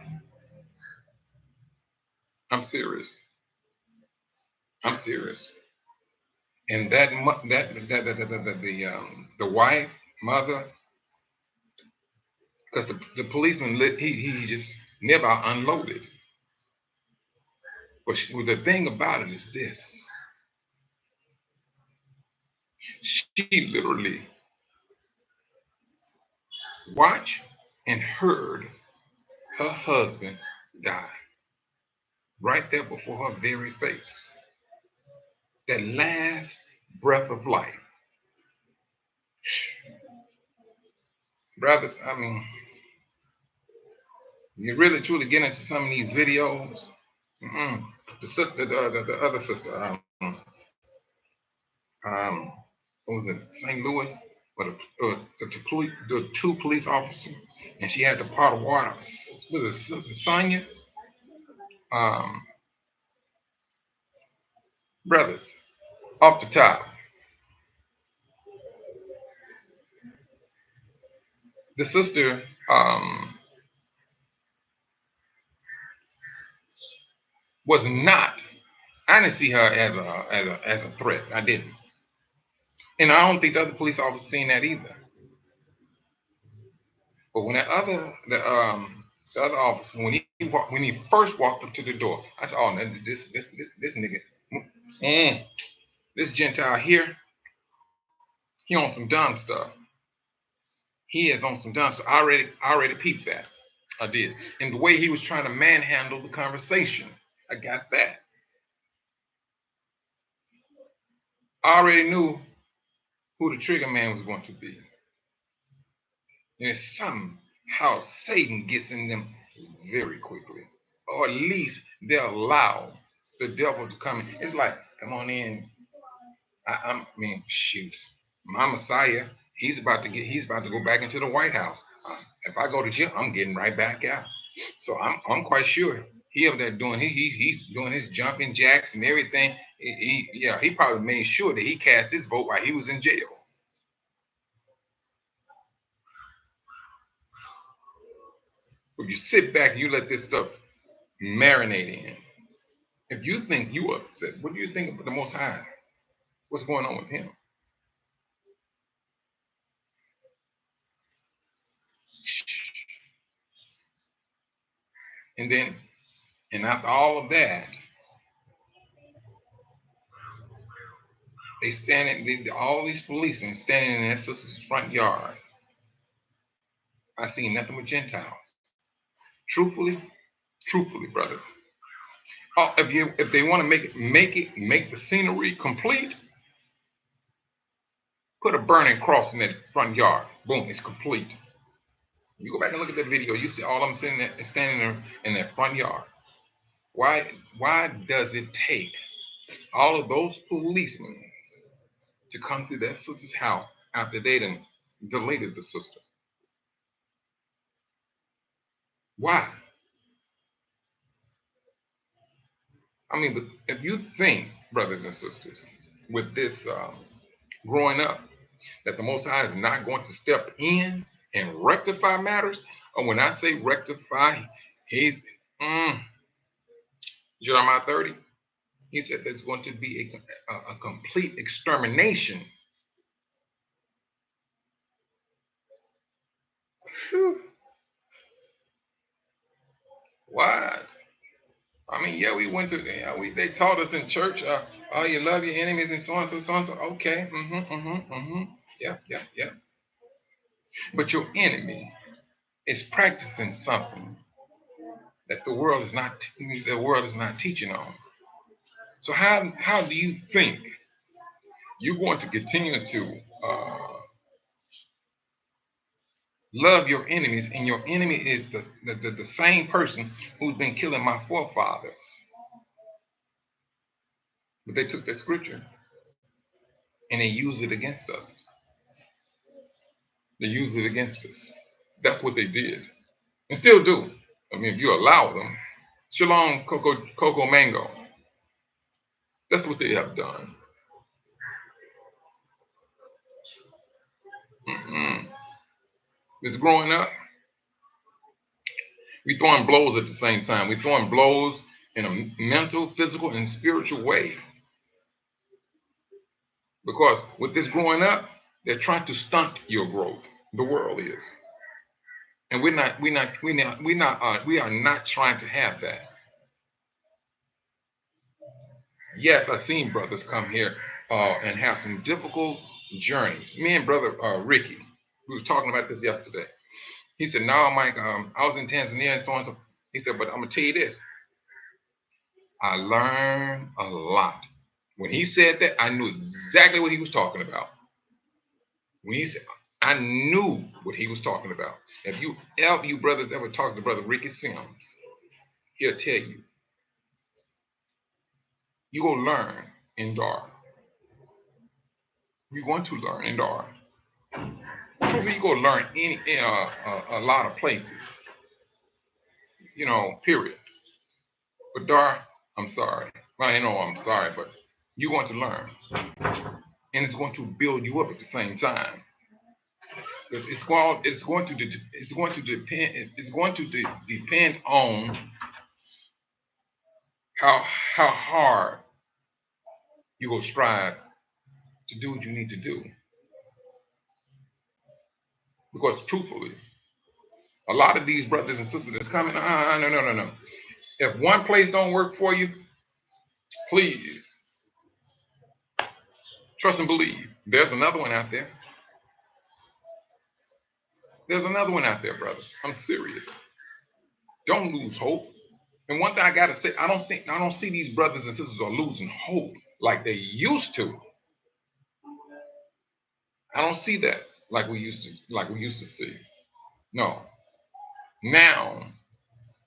I'm serious. I'm serious. And the wife, mother, because the policeman he just never unloaded. But the thing about it is this: she literally watched and heard her husband die right there before her very face. That last breath of life. Brothers, I mean, you really truly get into some of these videos. Mm-mm. The sister, the other sister, um, what was it, St. Louis? But the two police officers, and she had the pot of water. Was it Sister Sonia? Um, Brothers, off the top, the sister was not. I didn't see her as a threat. I didn't, and I don't think the other police officers seen that either. But when the other officer when he first walked up to the door, I said, "Oh, this nigga, mm, this Gentile here, He on some dumb stuff. He is on some dumb stuff. I already peeped that. I did. And the way he was trying to manhandle the conversation, I got that. I already knew who the trigger man was going to be. And somehow Satan gets in them very quickly. Or at least they'll allow the devil to come in. It's like, come on in. I mean, shoot. My Messiah, he's about to go back into the White House. If I go to jail, I'm getting right back out. So I'm quite sure he up there doing he's doing his jumping jacks and everything. He probably made sure that he cast his vote while he was in jail. If you sit back and you let this stuff marinate in, if you think you upset, what do you think of the Most High? What's going on with him? And after all of that, all these policemen standing in their sister's front yard. I seen nothing but Gentiles. Truthfully, truthfully, brothers. Oh, if they want to make the scenery complete, put a burning cross in that front yard. Boom, it's complete. You go back and look at that video, you see all of them standing there in that front yard. Why does it take all of those policemen to come to that sister's house after they done deleted the sister? Why? I mean, but if you think, brothers and sisters, with this growing up, that the Most High is not going to step in and rectify matters, or when I say rectify, he's Jeremiah 30. He said there's going to be a complete extermination. Whew. What? I mean, yeah, we went to, they taught us in church, oh, you love your enemies and so on, so on, so okay, yeah. But your enemy is practicing something that the world is not teaching on. So how do you think you're going to continue to love your enemies, and your enemy is the same person who's been killing my forefathers? But they took that scripture and they use it against us. They use it against us. That's what they did and still do. I mean, if you allow them, Shalom, Coco Mango. That's what they have done. It's growing up. We throwing blows at the same time. We throwing blows in a mental, physical, and spiritual way. Because with this growing up, they're trying to stunt your growth. The world is, and we are not trying to have that. Yes, I've seen brothers come here and have some difficult journeys. Me and brother Ricky, we were talking about this yesterday. He said, "No, Mike, I was in Tanzania and so on and so." He said, "But I'm gonna tell you this. I learned a lot." When he said that, I knew exactly what he was talking about. When he said, I knew what he was talking about. If you brothers ever talk to brother Ricky Sims, he'll tell you, you're gonna learn in Dar. You're going to learn in Dar. Truly, you're gonna learn in a lot of places. Period. But Dar, I'm sorry. Well, I'm sorry, but you're going to learn, and it's going to build you up at the same time. Because it's going to depend on how hard you will strive to do what you need to do. Because truthfully, a lot of these brothers and sisters that's coming, no. If one place don't work for you, please Trust and believe. There's another one out there. There's another one out there, brothers. I'm serious. Don't lose hope. And one thing I gotta say, I don't see these brothers and sisters are losing hope like they used to. I don't see that like we used to see. No. Now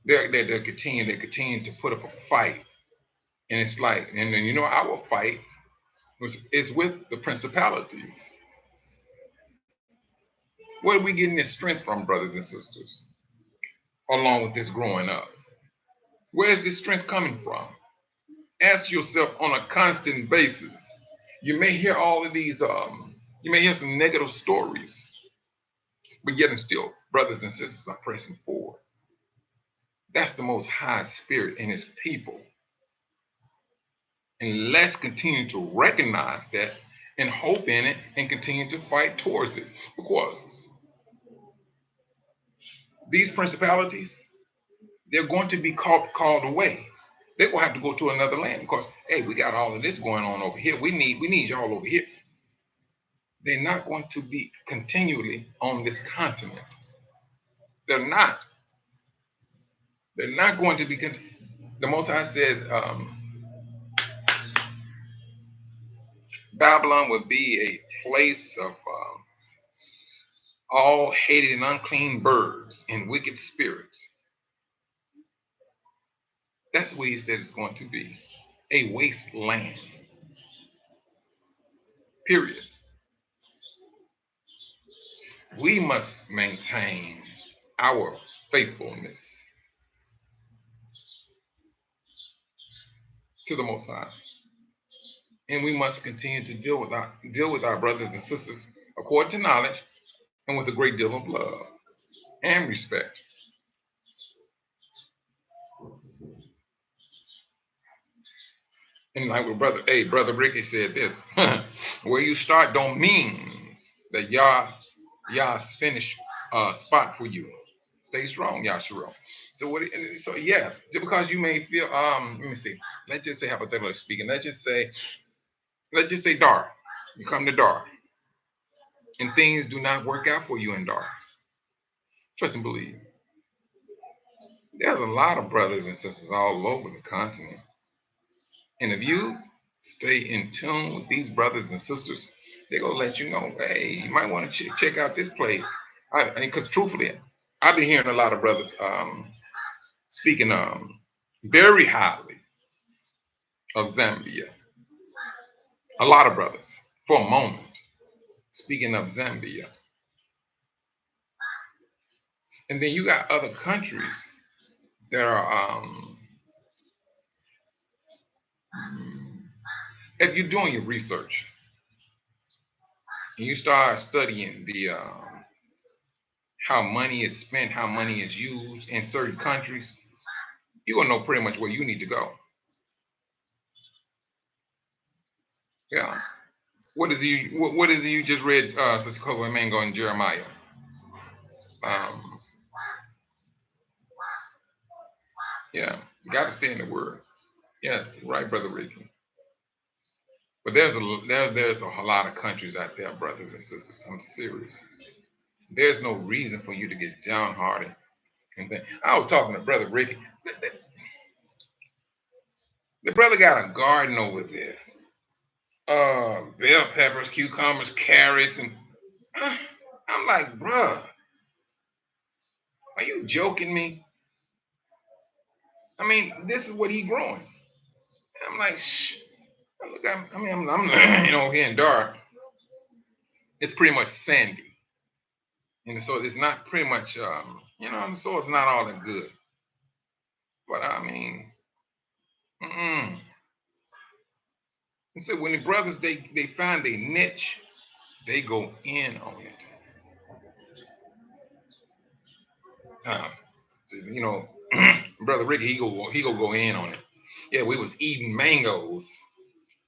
they're continuing to put up a fight. And it's like, and then our fight is with the principalities. Where are we getting this strength from, brothers and sisters? Along with this growing up. Where is this strength coming from? Ask yourself on a constant basis. You may hear all of these, you may hear some negative stories, but yet and still, brothers and sisters are pressing forward. That's the most high spirit in his people. And let's continue to recognize that and hope in it and continue to fight towards it. Because these principalities, they're going to be called away. They're going to have to go to another land because, hey, we got all of this going on over here. We need y'all over here. They're not going to be continually on this continent. They're not. They're not going to be. The Most High said Babylon would be a place of all hated and unclean birds and wicked spirits. That's what he said it's going to be. A wasteland. Period. We must maintain our faithfulness to the Most High. And we must continue to deal with our brothers and sisters according to knowledge and with a great deal of love and respect. And like brother Ricky said this, where you start don't mean that y'all's finished spot for you. Stay strong, Yashiro. So yes, just because you may feel let me see. Let's just say hypothetically speaking, let's just say Dar. You come to Dar and things do not work out for you in Dar. Trust and believe. There's a lot of brothers and sisters all over the continent. And if you stay in tune with these brothers and sisters, they're going to let you know, hey, you might want to check out this place. Because truthfully, I've been hearing a lot of brothers speaking very highly of Zambia. A lot of brothers, for a moment, speaking of Zambia. And then you got other countries that are, if you're doing your research and you start studying the how money is spent, how money is used in certain countries, you're gonna know pretty much where you need to go. Yeah. What is it you just read, Sister Coco Mango in Jeremiah? Yeah, you got to stay in the Word. Yeah, right, Brother Ricky. But there's a lot of countries out there, brothers and sisters. I'm serious. There's no reason for you to get downhearted and think. I was talking to Brother Ricky. The brother got a garden over there. Bell peppers, cucumbers, carrots, and I'm like, bruh, are you joking me? I mean, this is what he growing. I'm like, shh. Look, I'm here in Dar. It's pretty much sandy, and so it's not pretty much, so it's not all that good. But I mean, and so when the brothers they find a niche, they go in on it. So, Brother Ricky, he go in on it. Yeah, we was eating mangoes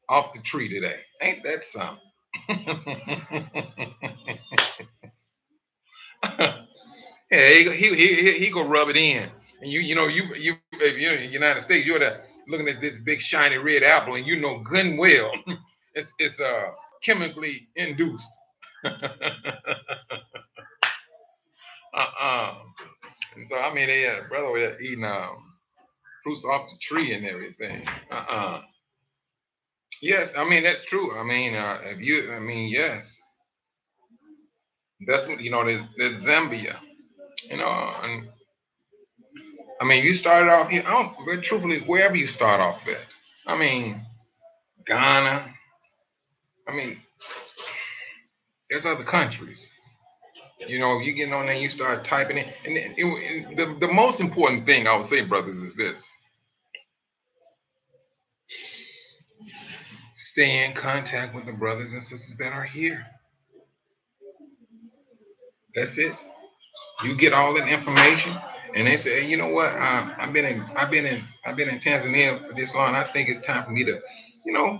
off the tree today. Ain't that something? Yeah, he go rub it in, and you if you're in the United States, you're looking at this big shiny red apple, and you know good and well it's chemically induced. uh-uh. And so I mean, they had a brother over there eating fruits off the tree and everything. Yes, I mean that's true. I mean, if you, I mean, yes, that's what you know. There's Zambia, you know, and I mean, you started off here. I don't, but truthfully, wherever you start off at, I mean, Ghana. I mean, there's other countries. You know, you get on there, you start typing it, and the most important thing I would say, brothers, is this: stay in contact with the brothers and sisters that are here. That's it. You get all that information, and they say, hey, you know what? I've been in Tanzania for this long. I think it's time for me to, you know,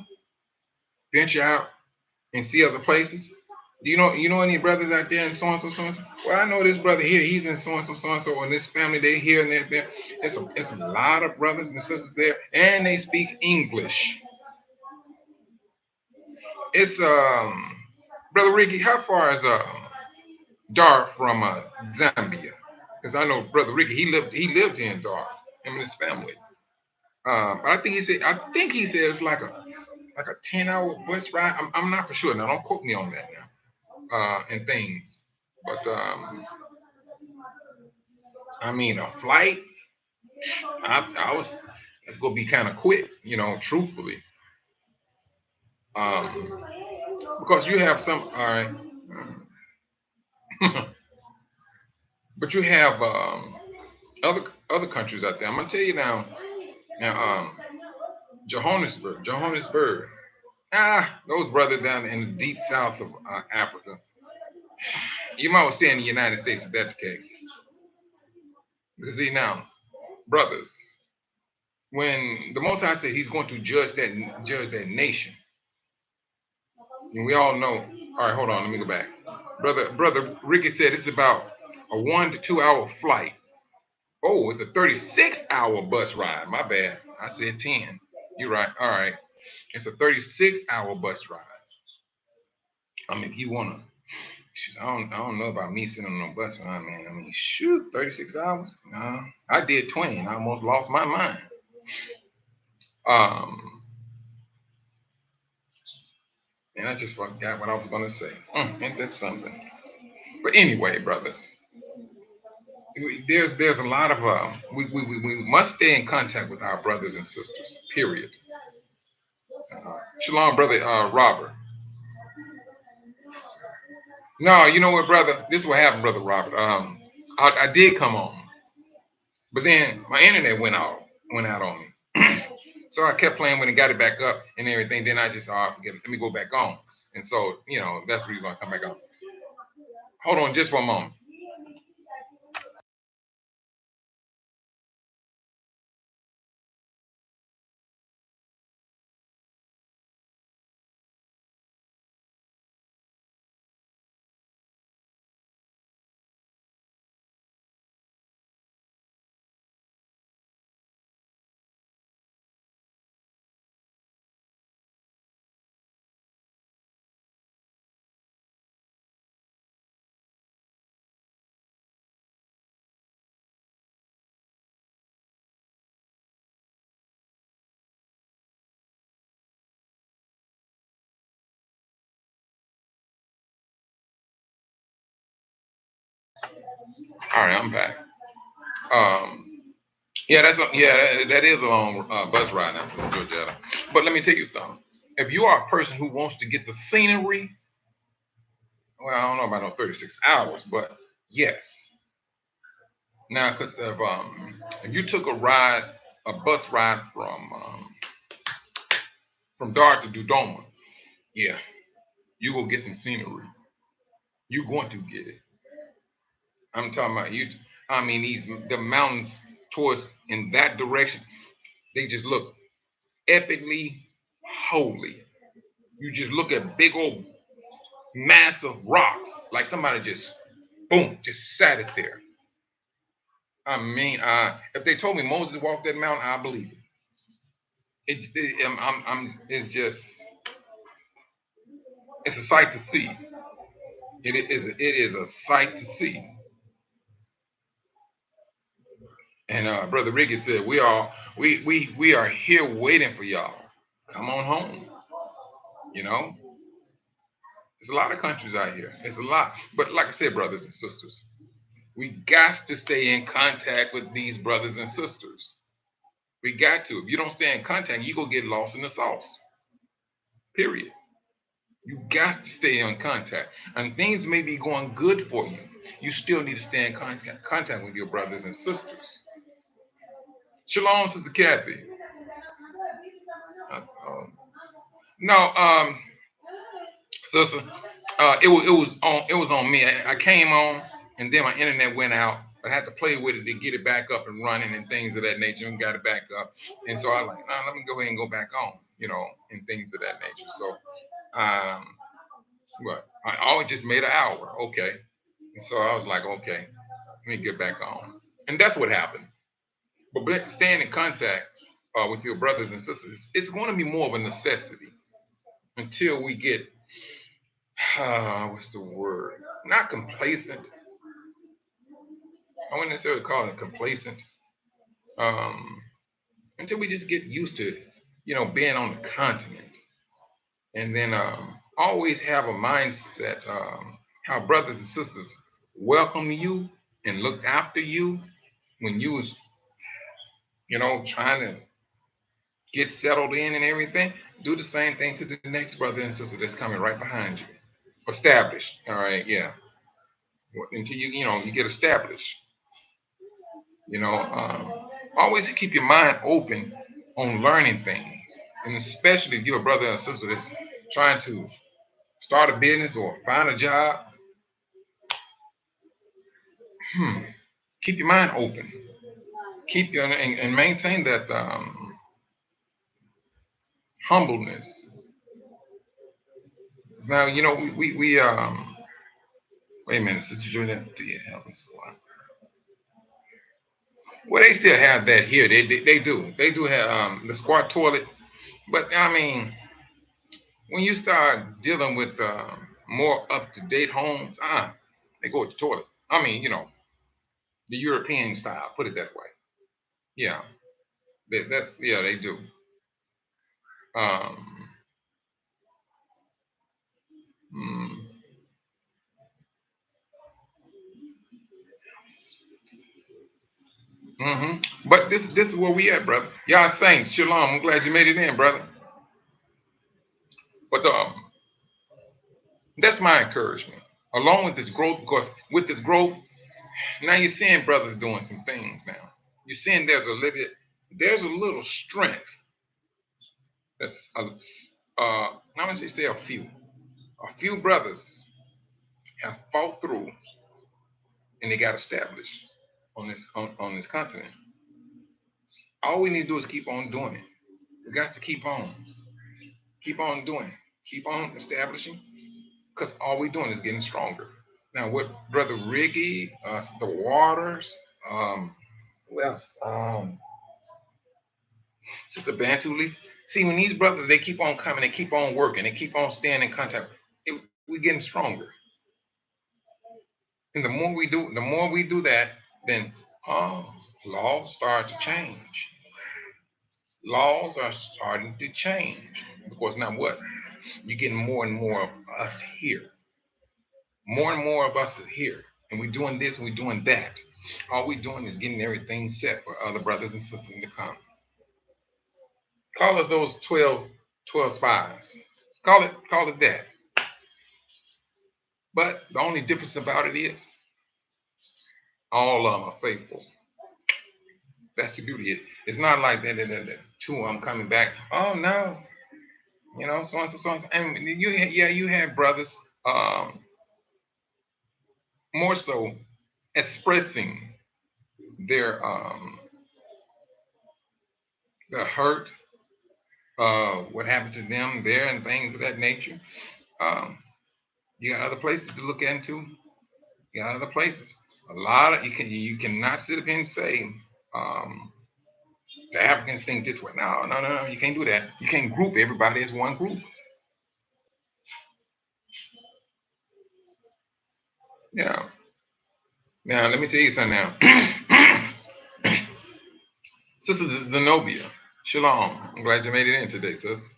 venture out and see other places. You know any brothers out there in so and so so and so? Well, I know this brother here. He's in so and so, and this family they here and they're there. It's a lot of brothers and sisters there, and they speak English. It's brother Ricky. How far is Dar from Zambia? Because I know brother Ricky. He lived here in Dar. Him and his family. But I think he said it's like a 10-hour bus ride. I'm not for sure now. Don't quote me on that now. And things. But I mean, a flight, I was, it's gonna be kind of quick, you know, truthfully, um, because you have some, all right, but you have other countries out there. I'm gonna tell you now, Johannesburg. Those brothers down in the deep south of Africa. You might well stay in the United States if that's the case. Because see now, brothers, when the Most High said He's going to judge that nation. And we all know. All right, hold on. Let me go back. Brother Ricky said it's about a 1 to 2 hour flight. Oh, it's a 36-hour bus ride. My bad. I said 10. You're right. All right. It's a 36-hour bus ride. I mean, if you wanna, shoot, I don't know about me sitting on no bus ride, man. I mean, shoot, 36 hours. No, I did 20, and I almost lost my mind. Um, and I just forgot what I was gonna say. Ain't that something? But anyway, brothers, there's a lot of we must stay in contact with our brothers and sisters. Period. Shalom, brother Robert. No, you know what, brother? This is what happened, brother Robert. I did come on, but then my internet went out on me. So I kept playing when it got it back up and everything. Then I just forget it. Let me go back on. And so that's where you're gonna come back on. Hold on, just for a moment. All right, I'm back. Um, yeah, that is a long bus ride now, Sister Georgetta. But let me tell you something. If you are a person who wants to get the scenery, well, I don't know about no 36 hours, but yes. Now, because if you took a bus ride from Dar to Dodoma, yeah, you will get some scenery. You're going to get it. I'm talking about you. I mean, the mountains towards in that direction, they just look epically holy. You just look at big old massive rocks, like somebody just boom, just sat it there. I mean, if they told me Moses walked that mountain, I believe it. It's just It's a sight to see. It is a sight to see. And Brother Ricky said, we are here waiting for y'all. Come on home. You know, there's a lot of countries out here. It's a lot. But like I said, brothers and sisters, we got to stay in contact with these brothers and sisters. We got to. If you don't stay in contact, you go get lost in the sauce. Period. You got to stay in contact. And things may be going good for you. You still need to stay in contact with your brothers and sisters. Shalom, Sister Kathy. Uh, um, no, sister, it was on me. I came on, and then my internet went out. I had to play with it to get it back up and running and things of that nature, and got it back up. And so I was like, nah, let me go ahead and go back on, and things of that nature. So, what? I always just made an hour, okay. And so I was like, okay, let me get back on, and that's what happened. But staying in contact with your brothers and sisters, it's going to be more of a necessity until we get what's the word? Not complacent. I wouldn't necessarily call it complacent. Um, until we just get used to, being on the continent, and then always have a mindset how brothers and sisters welcome you and look after you when you was, trying to get settled in and everything. Do the same thing to the next brother and sister that's coming right behind you. Established, all right, yeah. Until you get established. Always keep your mind open on learning things, and especially if you're a brother or sister that's trying to start a business or find a job. Keep your mind open. Keep your and maintain that humbleness. Now we wait a minute, Sister Julia, do you help us? Well, they still have that here. They do have the squat toilet, but I mean, when you start dealing with more up to date homes, they go with the toilet. I mean, the European style. Put it that way. Yeah, that's yeah, they do. Um, mm, But this is where we at, brother. Y'all saints, shalom. I'm glad you made it in, brother. But that's my encouragement. Along with this growth, because with this growth, now you're seeing brothers doing some things now. You're seeing there's a little strength. That's not gonna say a few. A few brothers have fought through and they got established on this continent. All we need to do is keep on doing it. We got to keep on doing it, keep on establishing, because all we're doing is getting stronger. Now, what Brother Ricky, the Waters, who else? Just the Bantu least. See, when these brothers they keep on coming, they keep on working, they keep on staying in contact, we're getting stronger. And the more we do that, then laws start to change. Laws are starting to change because now what? You're getting more and more of us here. More and more of us are here, and we're doing this and we're doing that. All we're doing is getting everything set for other brothers and sisters to come. Call us those 12 spies. Call it that. But the only difference about it is all of them are faithful. That's the beauty. It's not like that two of them coming back. Oh no, so and so, so and so. And you have brothers more so expressing their hurt, what happened to them there, and things of that nature. Um, you got other places to look into. You got other places. A lot of you cannot sit up here and say the Africans think this way. No, no, no, no. You can't do that. You can't group everybody as one group. Yeah. Now let me tell you something now. Sister Zenobia, shalom. I'm glad you made it in today, sis.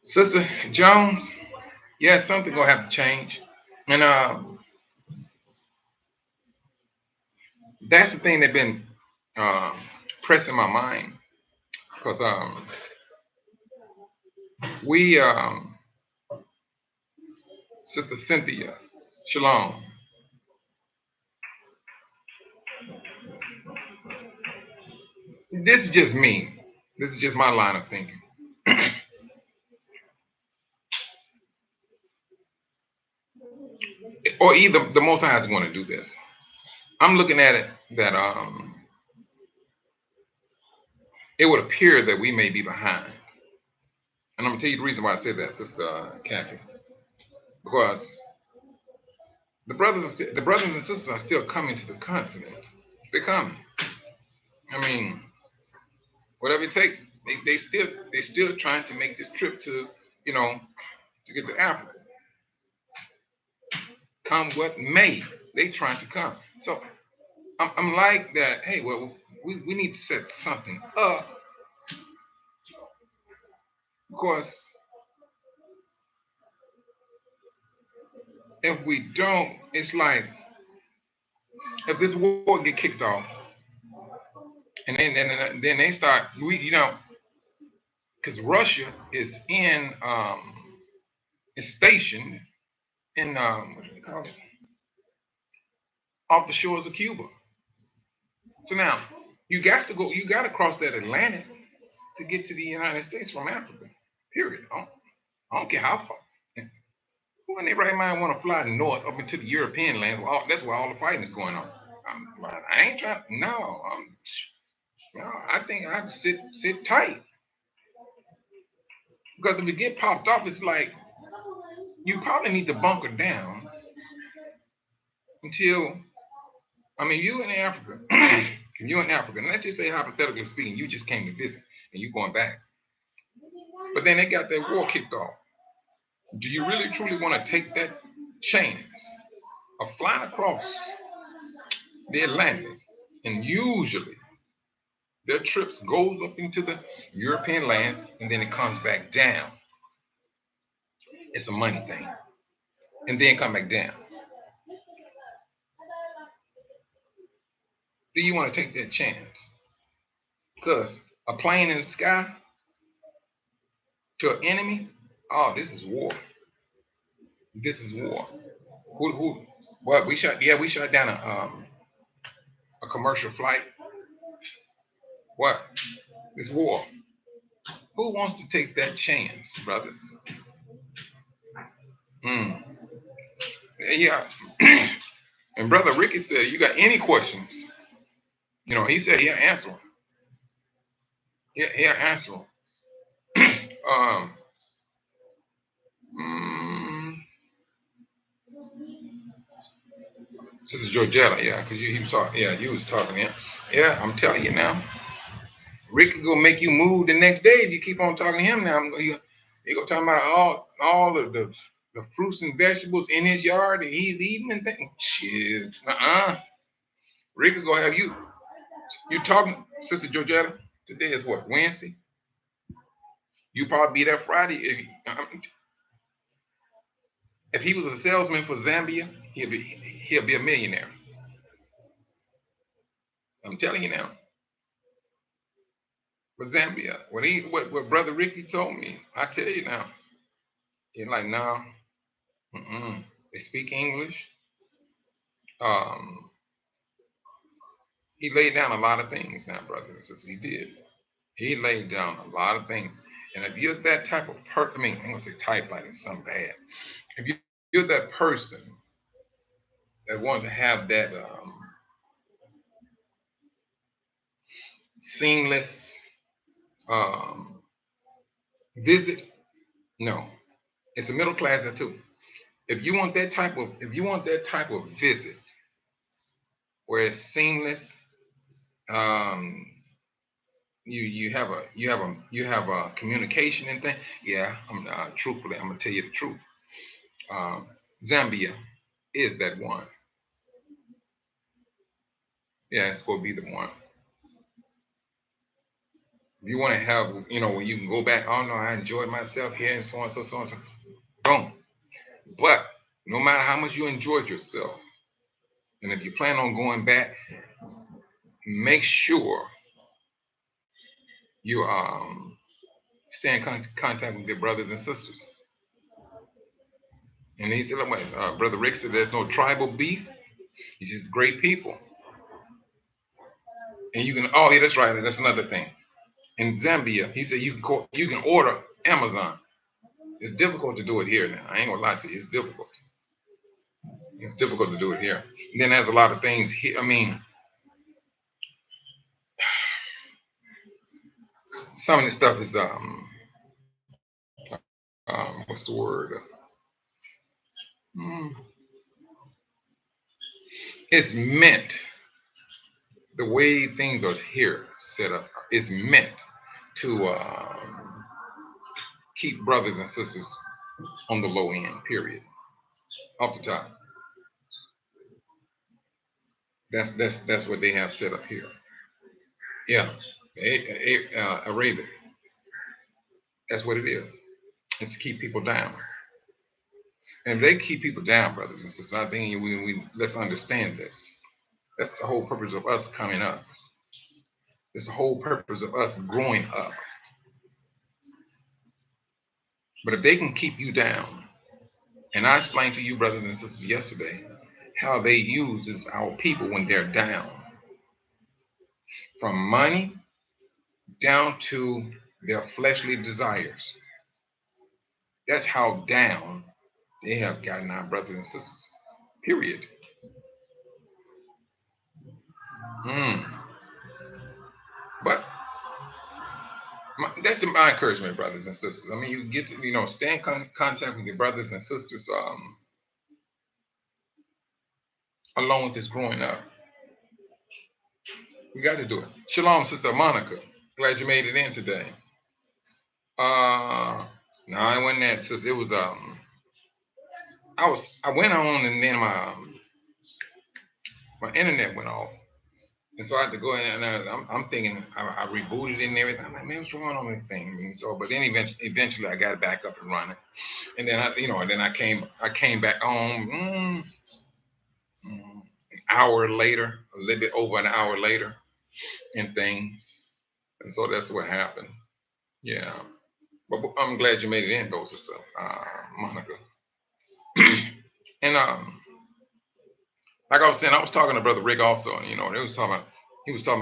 Sister Jones, yeah, something gonna have to change. And that's the thing that been uh, pressing my mind. Because we, Sister Cynthia, shalom. This is just me. This is just my line of thinking. Or either the Most High is going to do this. I'm looking at it that it would appear that we may be behind. And I'm gonna tell you the reason why I said that, Sister Kathy, because the brothers and sisters are still coming to the continent. They're coming. I mean, whatever it takes, they still trying to make this trip to, you know, to get to Africa. Come what may, they trying to come. So I'm like that. Hey, well, we need to set something up because if we don't, it's like if this war get kicked off, and then they start, because Russia is stationed in what do they call it, off the shores of Cuba. So now you got to cross that Atlantic to get to the United States from Africa. Period. I don't care how far. Who in their right mind want to fly north up into the European land? Well, that's where all the fighting is going on. I ain't trying. No, no. I think I have to sit tight because if it get popped off, it's like you probably need to bunker down until. I mean, you in Africa, you in Africa. And let's just say hypothetically speaking, you just came to visit and you going back, but then they got that war kicked off. Do you really truly want to take that chance of flying across the Atlantic? And usually their trips goes up into the European lands and then it comes back down. It's a money thing. And then come back down. Do you want to take that chance? Because a plane in the sky to an enemy, oh, this is war. This is war. Who what we shot down a commercial flight. What? It's war. Who wants to take that chance, brothers? Mm. Yeah. And Brother Ricky said, you got any questions? He said he'll answer them. He'll answer them. um, mm, Sister Georgetta, yeah, because he was talking, yeah, you was talking to him. Yeah, I'm telling you now. Ricky gonna make you move the next day if you keep on talking to him now. He gonna talk about all of the fruits and vegetables in his yard that he's eating and things. Shit, Ricky gonna have you talking, Sister Georgetta. Today is what, Wednesday? You probably be there Friday. If he was a salesman for Zambia, he'll be a millionaire. I'm telling you now. But Zambia, what Brother Ricky told me, I tell you now, he's like, no, they speak English. Um, he laid down a lot of things now, brothers and sisters. He did. He laid down a lot of things. And if you're that type of person, I mean, I'm gonna say type like it's something bad. If you're that person that wants to have that seamless um, visit, no, it's a middle class too. If you want that type of visit where it's seamless, um, you have a communication and thing. Yeah, I'm truthfully, I'm gonna tell you the truth. Um, Zambia is that one. Yeah, it's gonna be the one. If you want to have, where you can go back. Oh no, I enjoyed myself here and so on, so on, so. Boom. But no matter how much you enjoyed yourself, and if you plan on going back, make sure you stay in contact with your brothers and sisters. And he said, like, Brother Rick said, there's no tribal beef. It's just great people. And you can, oh yeah, that's right. That's another thing. In Zambia, he said you can order Amazon. It's difficult to do it here now. I ain't gonna lie to you. It's difficult. It's difficult to do it here. And then there's a lot of things here. I mean, some of this stuff is what's the word? Mm, it's meant the way things are here set up. It's meant to keep brothers and sisters on the low end. Period. Off the top. That's what they have set up here. Yeah, Arabia. That's what it is. It's to keep people down. And if they keep people down, brothers and sisters, I think we let's understand this. That's the whole purpose of us coming up. It's the whole purpose of us growing up. But if they can keep you down, and I explained to you, brothers and sisters, yesterday, how they use our people when they're down, from money down to their fleshly desires. That's how down they have gotten our brothers and sisters. Period. Mm. But that's my encouragement, brothers and sisters. I mean, you get to stay in contact with your brothers and sisters along with this growing up. We got to do it. Shalom, Sister Monica. Glad you made it in today. No, I wasn't that, sister. It was I went on and then my internet went off. And so I had to go in and I'm thinking I rebooted it and everything. I'm like, man, what's wrong on this thing? And so, but then eventually I got it back up and running. And then I came back home an hour later, a little bit over an hour later, and things. And so that's what happened. Yeah. But I'm glad you made it in, though, sister Monica. And like I was saying, I was talking to Brother Rick also, and he was talking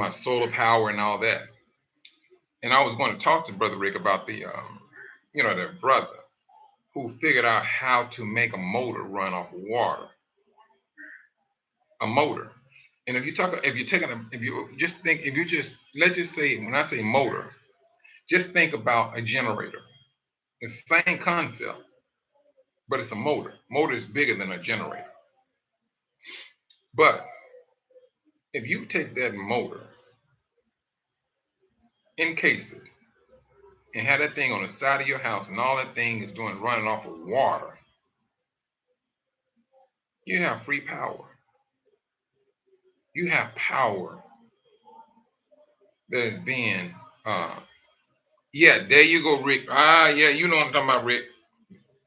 about solar power and all that. And I was going to talk to Brother Rick about the brother who figured out how to make a motor run off of water. A motor. And if you just let's just say, when I say motor, just think about a generator. It's the same concept, but it's a motor. Motor is bigger than a generator. But if you take that motor, encase it, and have that thing on the side of your house, and all that thing is doing running off of water, you have free power. You have power that is being yeah, there you go, Rick. Yeah, you know what I'm talking about, Rick.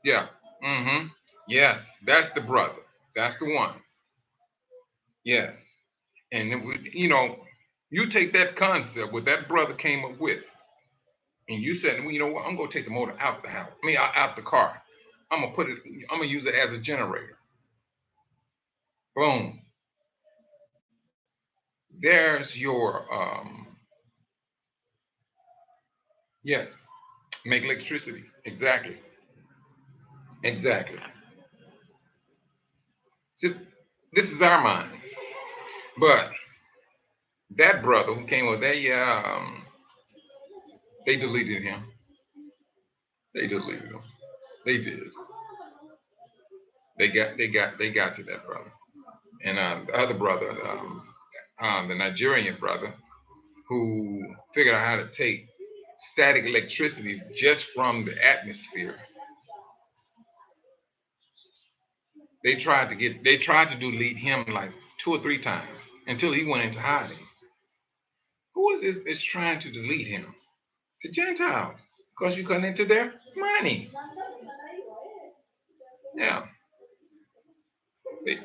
Yeah. Mm-hmm. Yes, that's the brother. That's the one. Yes. And you take that concept what that brother came up with, and you said, well, you know what, I'm gonna take the motor out the house. I mean, out the car. I'm gonna use it as a generator. Boom. There's your yes, make electricity. Exactly. Exactly. See, this is our mind. But that brother who came with that, yeah, they deleted him. They deleted him. They did. They got to that brother. And the other brother, the Nigerian brother, who figured out how to take static electricity just from the atmosphere. They tried to delete him like 2 or 3 times until he went into hiding. Who is this that's trying to delete him? The Gentiles, because you cut into their money. Yeah,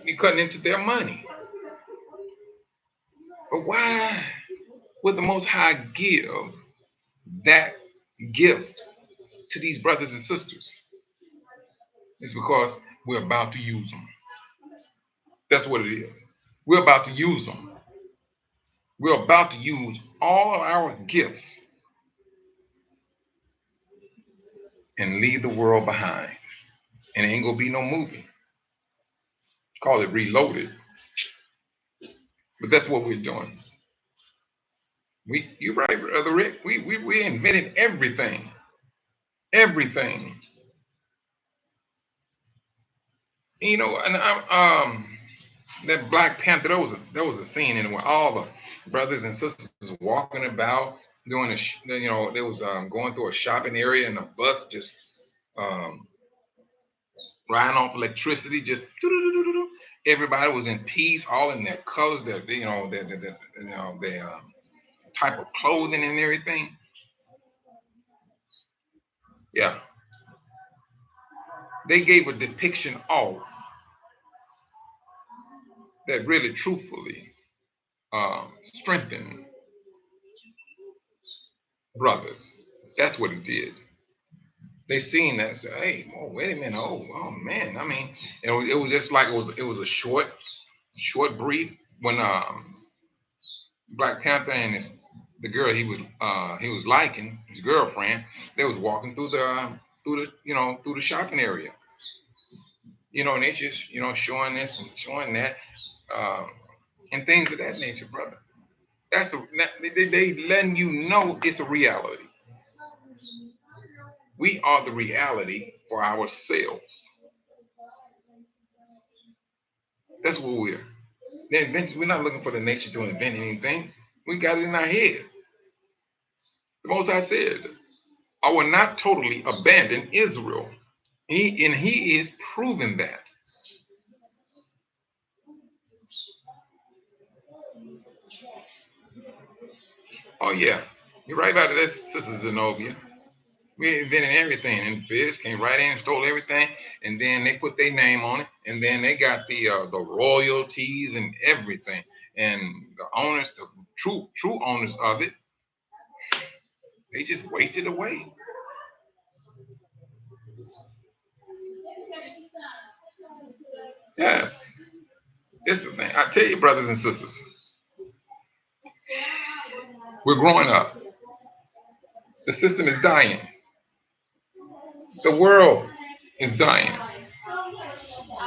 you're cutting into their money. But why would the Most High give that gift to these brothers and sisters? It's because we're about to use them. That's what it is. We're about to use them. We're about to use all our gifts and leave the world behind. And it ain't gonna be no movie. Call it Reloaded. But that's what we're doing. You're right, Brother Rick. We invented everything. Everything. You know, and that Black Panther, there was a scene in where all the brothers and sisters walking about doing they was going through a shopping area and the bus just um, riding off electricity, just doo-doo-doo-doo-doo. Everybody was in peace, all in their colors, their their type of clothing and everything. Yeah, they gave a depiction of that really, truthfully strengthened brothers. That's what it did. They seen that and said, "Hey, oh, wait a minute, oh man." I mean, it was just like it was a short brief when Black Panther and the girl he was liking, his girlfriend, they was walking through the shopping area, and they just showing this and showing that, um, and things of that nature, brother. They letting you know it's a reality. We are the reality for ourselves. That's what we're. We're not looking for the nature to invent anything. We got it in our head. The Most High said, "I will not totally abandon Israel." He is proving that. Oh yeah, you're right about that, Sister Zenobia. We invented everything, and fish came right in and stole everything, and then they put their name on it, and then they got the royalties and everything, and the owners, the true owners of it, they just wasted away. Yes, this is the thing. I tell you, brothers and sisters, we're growing up. The system is dying. The world is dying.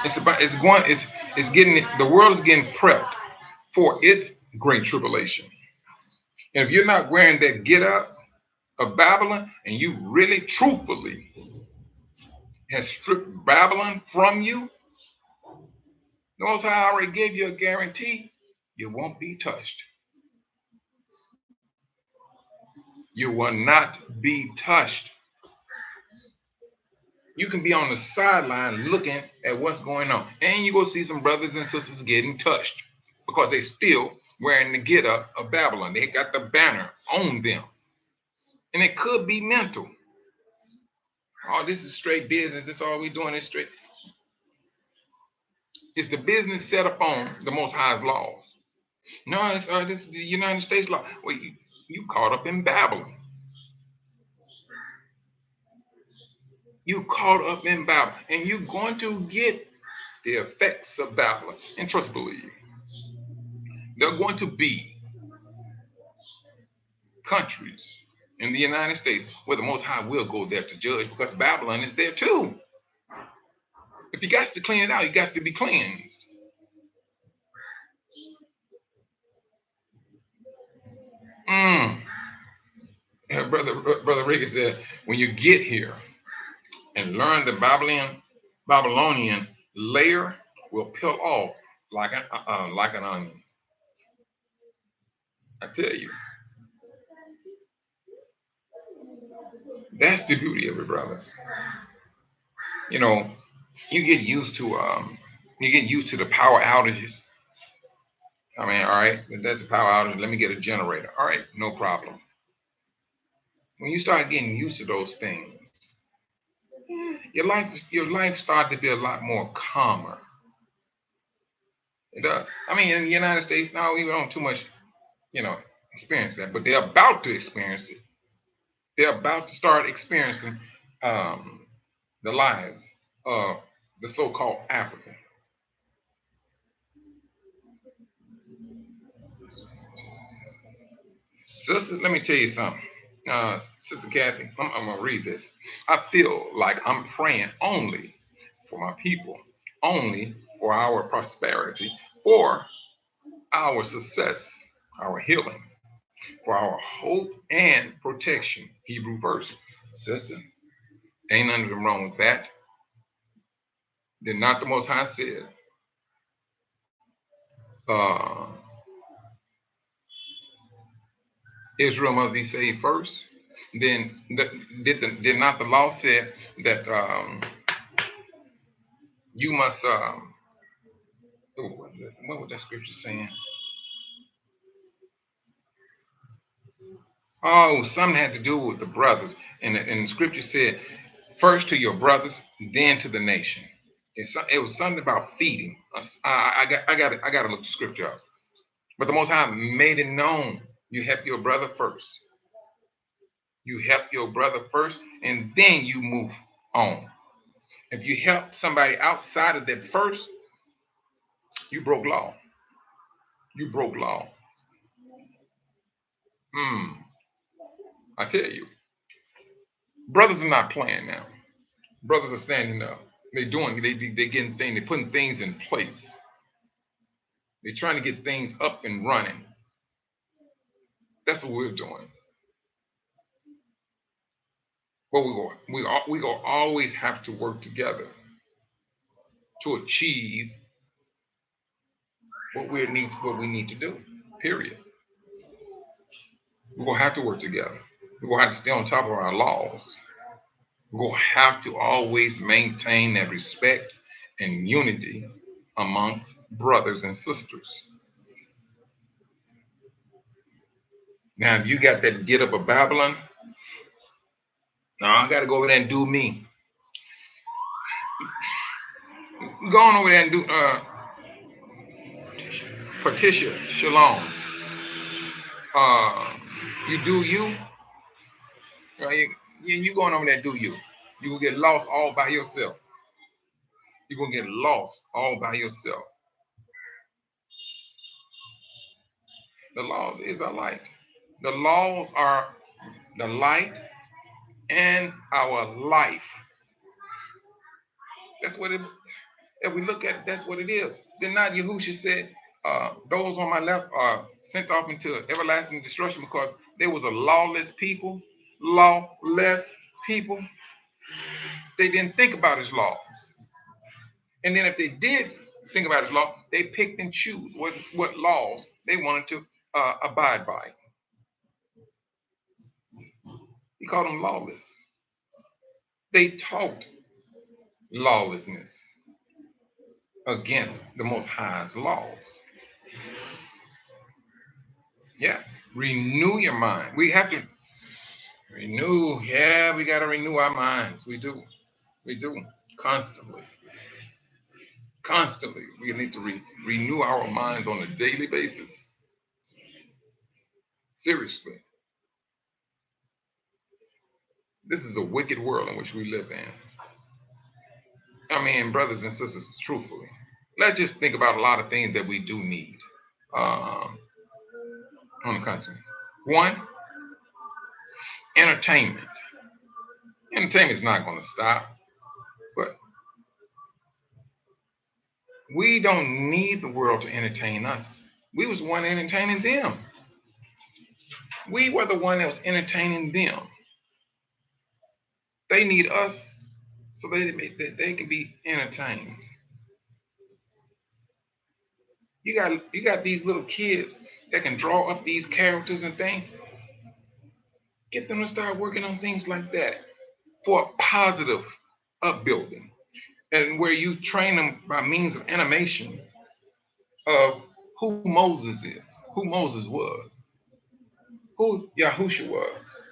It's getting the world is getting prepped for its great tribulation. And if you're not wearing that get up of Babylon and you really truthfully has stripped Babylon from you, notice how I already gave you a guarantee, you won't be touched. You will not be touched. You can be on the sideline looking at what's going on, and you will see some brothers and sisters getting touched because they still wearing the get up of Babylon. They got the banner on them, and it could be mental. Oh, this is straight business. This all we doing is straight. It's the business set upon the Most High's laws. No, this is the United States law. Well, you caught up in Babylon. You caught up in Babylon, and you're going to get the effects of Babylon. And trust believe, there are going to be countries in the United States where the Most High will go there to judge because Babylon is there too. If you got to clean it out, you got to be cleansed. Brother Ricky said, when you get here and learn the Babylonian layer will peel off like an onion. I tell you. That's the beauty of it, brothers. You know, you get used to the power outages. I mean, all right, that's a power outage. Let me get a generator. All right, no problem. When you start getting used to those things, your life starts to be a lot more calmer. It does. I mean, in the United States now, we don't too much, you know, experience that, but they're about to experience it. They're about to start experiencing um, the lives of the so-called African. Sister, let me tell you something. Sister Kathy, I'm going to read this. I feel like I'm praying only for my people, only for our prosperity, for our success, our healing, for our hope and protection. Hebrew verse. Sister, ain't nothing wrong with that. Did not the Most High said, uh, Israel must be saved first? Then did not the law say that you must oh, what was that scripture saying? Oh, something had to do with the brothers. And the scripture said, first to your brothers, then to the nation. It was something about feeding. I got to look the scripture up. But the Most High made it known. You help your brother first. You help your brother first, and then you move on. If you help somebody outside of that first, you broke law. You broke law. I tell you, brothers are not playing now. Brothers are standing up. They getting things, they're putting things in place. They're trying to get things up and running. That's what we're doing. But we gonna always have to work together to achieve what we need to do. Period. We're gonna have to work together. We're gonna have to stay on top of our laws. We're gonna have to always maintain that respect and unity amongst brothers and sisters. Now, if you got that get up of Babylon, no, I got to go over there and do me. Go on over there and do Patricia Shalom. Uh, you do you. You going over there and do you. You gonna get lost all by yourself. You're gonna get lost all by yourself. The laws is a light. The laws are the light and our life. That's what it. If we look at it, that's what it is. Then not Yahushua said, those on my left are sent off into everlasting destruction because there was a lawless people, lawless people. They didn't think about his laws. And then if they did think about his law, they picked and choose what laws they wanted to abide by. He called them lawless. They taught lawlessness against the Most High's laws. Yes, renew your mind. We have to renew. Yeah, we got to renew our minds. We do. We do. Constantly. Constantly. We need to renew our minds on a daily basis. Seriously. This is a wicked world in which we live in. I mean, brothers and sisters, truthfully, let's just think about a lot of things that we do need um, on the continent. One, entertainment. Entertainment is not going to stop, but we don't need the world to entertain us. We was the one entertaining them. We were the one that was entertaining them. They need us so they can be entertained. You got these little kids that can draw up these characters and things. Get them to start working on things like that for positive upbuilding, and where you train them by means of animation of who Moses is, who Moses was, who Yahusha was,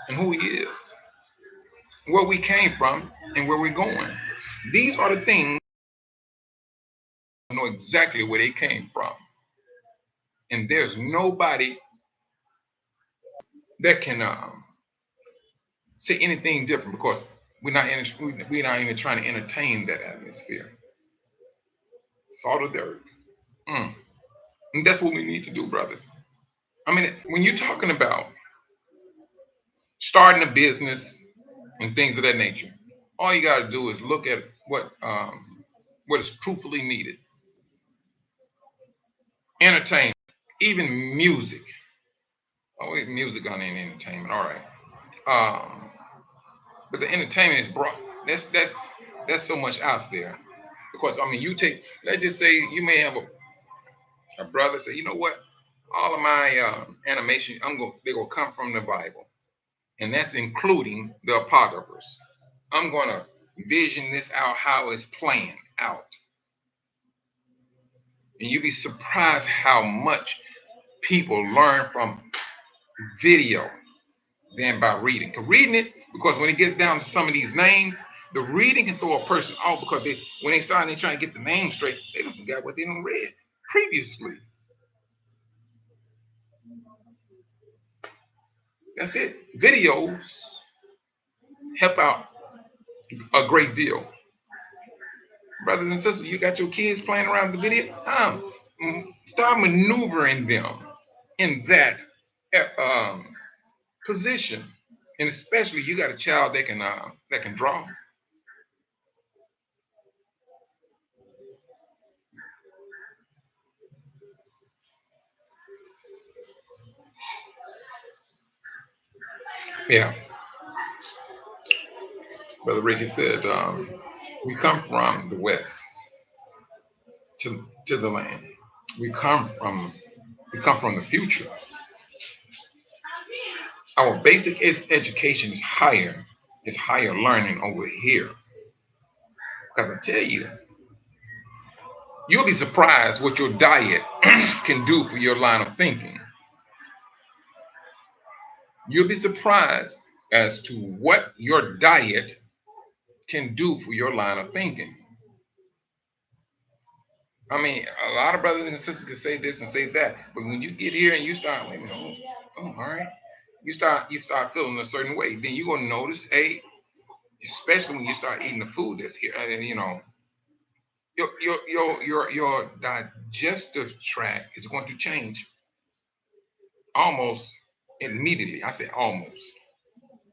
and who he is, where we came from, and where we're going. These are the things know exactly where they came from. And there's nobody that can say anything different, because we're not even trying to entertain that atmosphere. Salt of the earth. And that's what we need to do, brothers. I mean, when you're talking about starting a business and things of that nature, all you got to do is look at what is truthfully needed. Entertainment, even music. Oh, wait, music on in entertainment. All right. Um, but the entertainment is broad. That's so much out there. Because I mean, you take. Let's just say you may have a brother say, you know what, all of my animation, they're gonna come from the Bible, and that's including the apocryphals. I'm gonna vision this out how it's planned out, and you'd be surprised how much people learn from video than by reading. Cause reading it, because when it gets down to some of these names, the reading can throw a person off, because when they start and they try to get the name straight, they don't forget what they done read previously. That's it. Videos help out a great deal. Brothers and sisters, you got your kids playing around with the video. Start maneuvering them in that position, and especially you got a child that can draw. Yeah, Brother Ricky said, we come from the west to the land. We come from the future. Our basic education is higher learning over here. Because I tell you, you'll be surprised what your diet can do for your line of thinking. You'll be surprised as to what your diet can do for your line of thinking. I mean, a lot of brothers and sisters can say this and say that, but when you get here and you start, wait a minute, all right, you start feeling a certain way. Then you're gonna notice, hey, especially when you start eating the food that's here, and your digestive tract is going to change almost immediately. I say almost,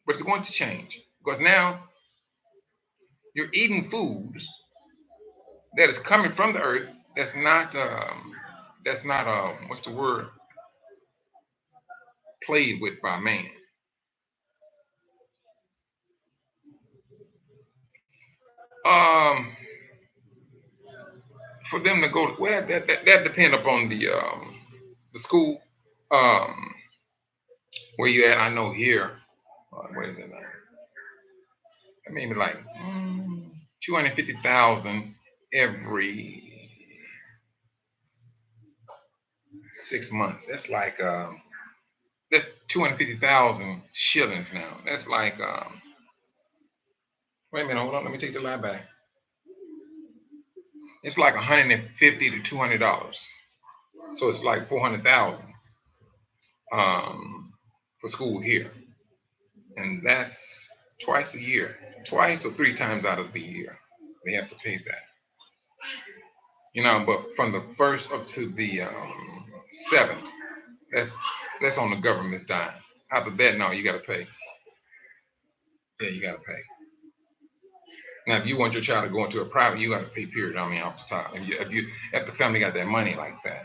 but it's going to change, because now you're eating food that is coming from the earth. That's not what's the word, played with by man. Um, for them to go, well, that depend upon the school, um where you at. I know here, what is it now? Maybe like 250,000 every 6 months. That's like that's 250,000 shillings now. That's like wait a minute, hold on, let me take the lie back. It's like 150 to $200. So it's like 400,000 for school here, and that's twice a year, twice or three times out of the year they have to pay that. But from the first up to the seventh, that's on the government's dime. After that, no, you got to pay. Yeah, you got to pay. Now, if you want your child to go into a private, you got to pay. Period. I mean, off the top. If the family got that money like that,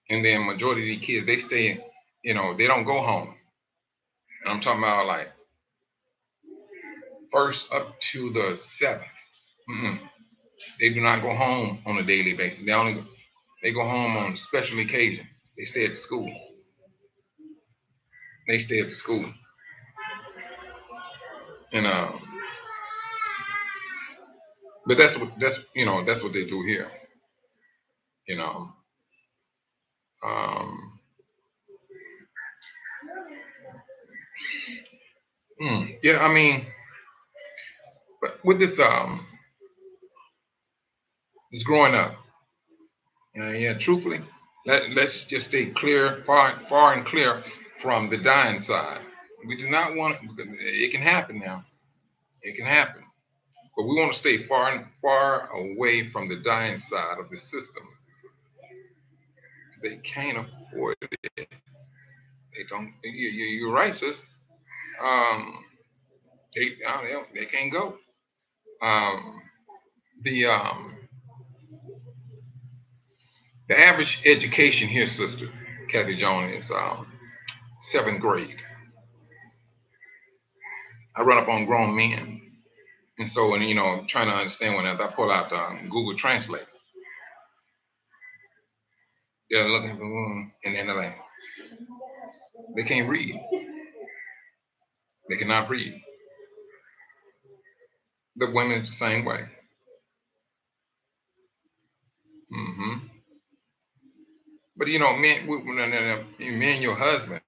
and then majority of the kids, they stay. They don't go home. And I'm talking about like first up to the seventh. Mm-mm. They do not go home on a daily basis. They go home on special occasion. They stay at the school. They stay at the school, and but that's what they do here. You know, um, yeah. I mean, but with this growing up, yeah. Truthfully, let's just stay clear, far and clear from the dying side. We do not want it can happen now. It can happen. But we want to stay far away from the dying side of the system. They can't afford it. They don't. You're right, sis. Um, they can't go. Um, the um, the average education here, sister Kathy Jones, is seventh grade. I run up on grown men, and so when trying to understand when I pull out Google Translate, they're looking for and then they're like, they can't read. They cannot read. The women's the same way. But me and your husband,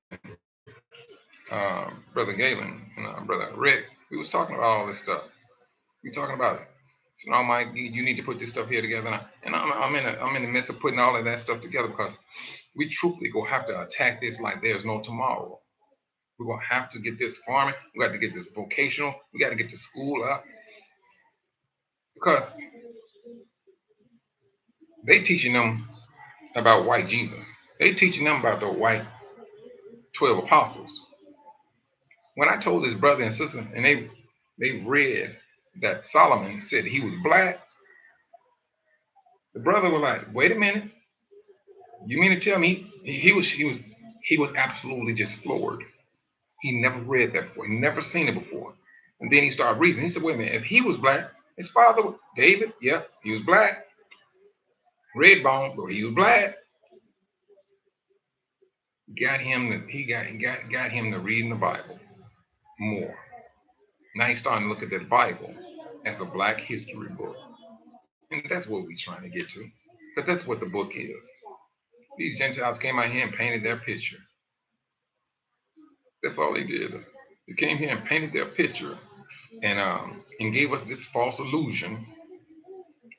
Brother Galen, and Brother Rick, we was talking about all this stuff. We talking about it. So now, Mike, you need to put this stuff here together. And I'm in the midst of putting all of that stuff together because we truthfully gonna have to attack this like there's no tomorrow. We're gonna have to get this farming. We got to get this vocational. We got to get the school up because they teaching them about white Jesus. They teaching them about the white 12 apostles. When I told his brother and sister, and they read that Solomon said he was black, the brother was like, "Wait a minute, you mean to tell me he was absolutely just floored. He never read that before. He never seen it before. And then he started reasoning. He said, "Wait a minute, if he was black, his father David, yep, he was black, red bone, but he was black." Got him to reading the Bible more. Now he's starting to look at that Bible as a black history book. And that's what we're trying to get to. But that's what the book is. These Gentiles came out here and painted their picture. That's all they did. They came here and painted their picture and gave us this false illusion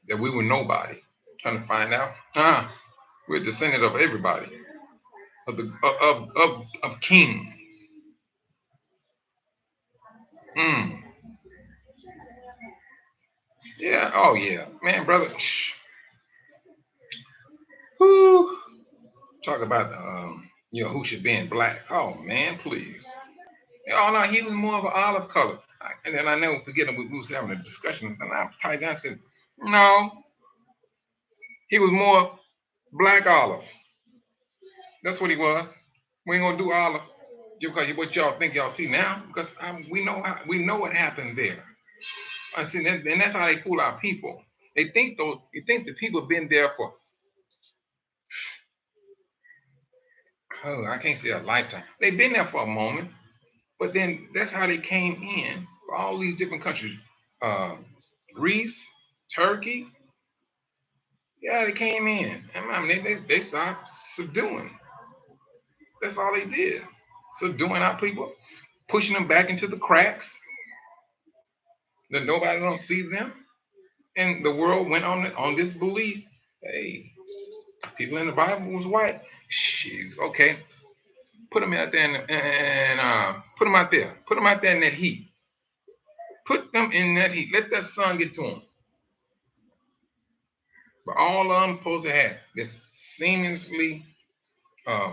that we were nobody. Trying to find out, we're a descendant of everybody, of the of kings. Mm. Yeah. Oh yeah, man, brother. Whoo. Talk about who should be in black. Oh man, please. Oh no, he was more of an olive color. And then I never forget we was having a discussion, and I typed down and said, no, he was more black olive. That's what he was. We ain't gonna do olive because what y'all think y'all see now, because we know what happened there. I see, and that's how they fool our people. You think the people have been there for I can't say a lifetime. They've been there for a moment, but then that's how they came in for all these different countries. Uh, Greece, Turkey, yeah, they came in. And I mean, they stopped subduing. That's all they did. Subduing our people, pushing them back into the cracks that nobody don't see them. And the world went on this belief. Hey, people in the Bible was white. Shoes, okay. Put them out there and put them out there. Put them out there in that heat. Put them in that heat. Let that sun get to them. But all of them supposed to have this seamlessly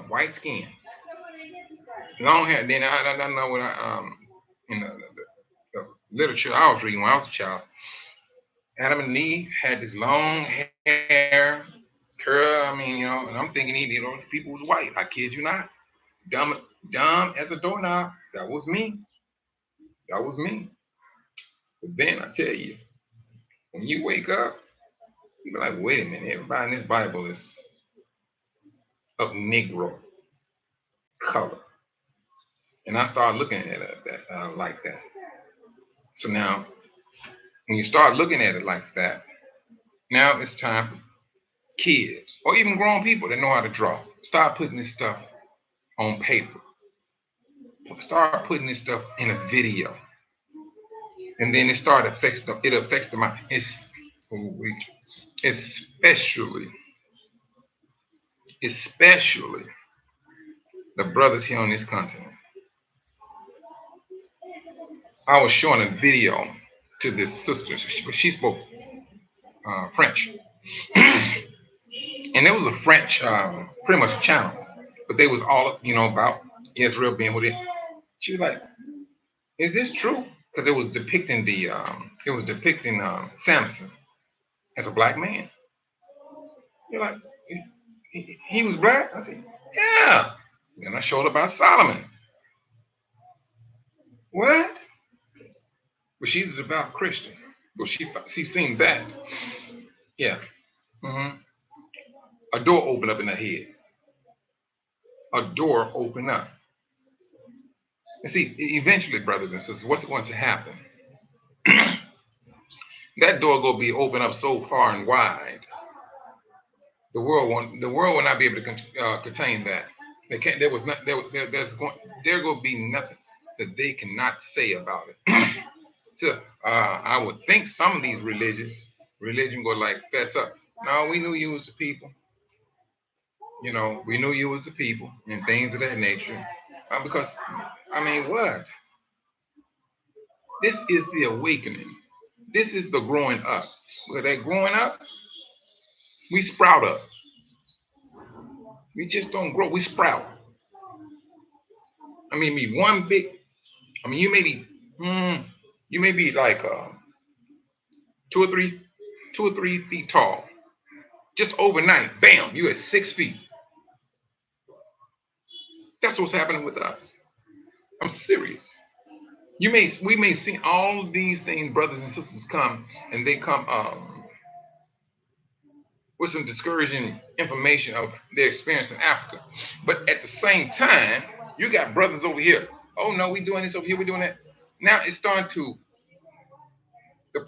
white skin, long hair. Then I know what in the literature I was reading when I was a child. Adam and Eve had this long hair, curl. I mean, and I'm thinking those people was white. I kid you not. Dumb as a doorknob. That was me. That was me. But then I tell you, when you wake up, you be like, wait a minute, everybody in this Bible is of Negro color. And I started looking at it like that. So now, when you start looking at it like that, now it's time for kids or even grown people that know how to draw. Start putting this stuff on paper. Start putting this stuff in a video. And then it affects the mind. Especially the brothers here on this continent. I was showing a video to this sister. She spoke French. And it was a French, pretty much a channel. But they was all, about Israel being with it. She was like, is this true? Because it was depicting Samson as a black man. You're like, he was black? I said, yeah. Then I showed about Solomon. What? But she's a devout Christian. Well, she's seen that. Yeah. A door opened up in her head. A door opened up. And see, eventually, brothers and sisters, what's going to happen? That door will be opened up so far and wide. The world will not be able to contain that. They can't. There will be nothing that they cannot say about it. I would think some of these religion go like fess up. No, we knew you was the people. We knew you was the people and things of that nature. Because, what? This is the awakening. This is the growing up. With that growing up, we sprout up. We just don't grow. We sprout. You may be like 2 or 3 feet tall. Just overnight, bam, you at 6 feet. That's what's happening with us. I'm serious. We may see all of these things, brothers and sisters, come, and they come with some discouraging information of their experience in Africa. But at the same time, you got brothers over here. Oh no, we doing this over here, we're doing that. Now it's starting to the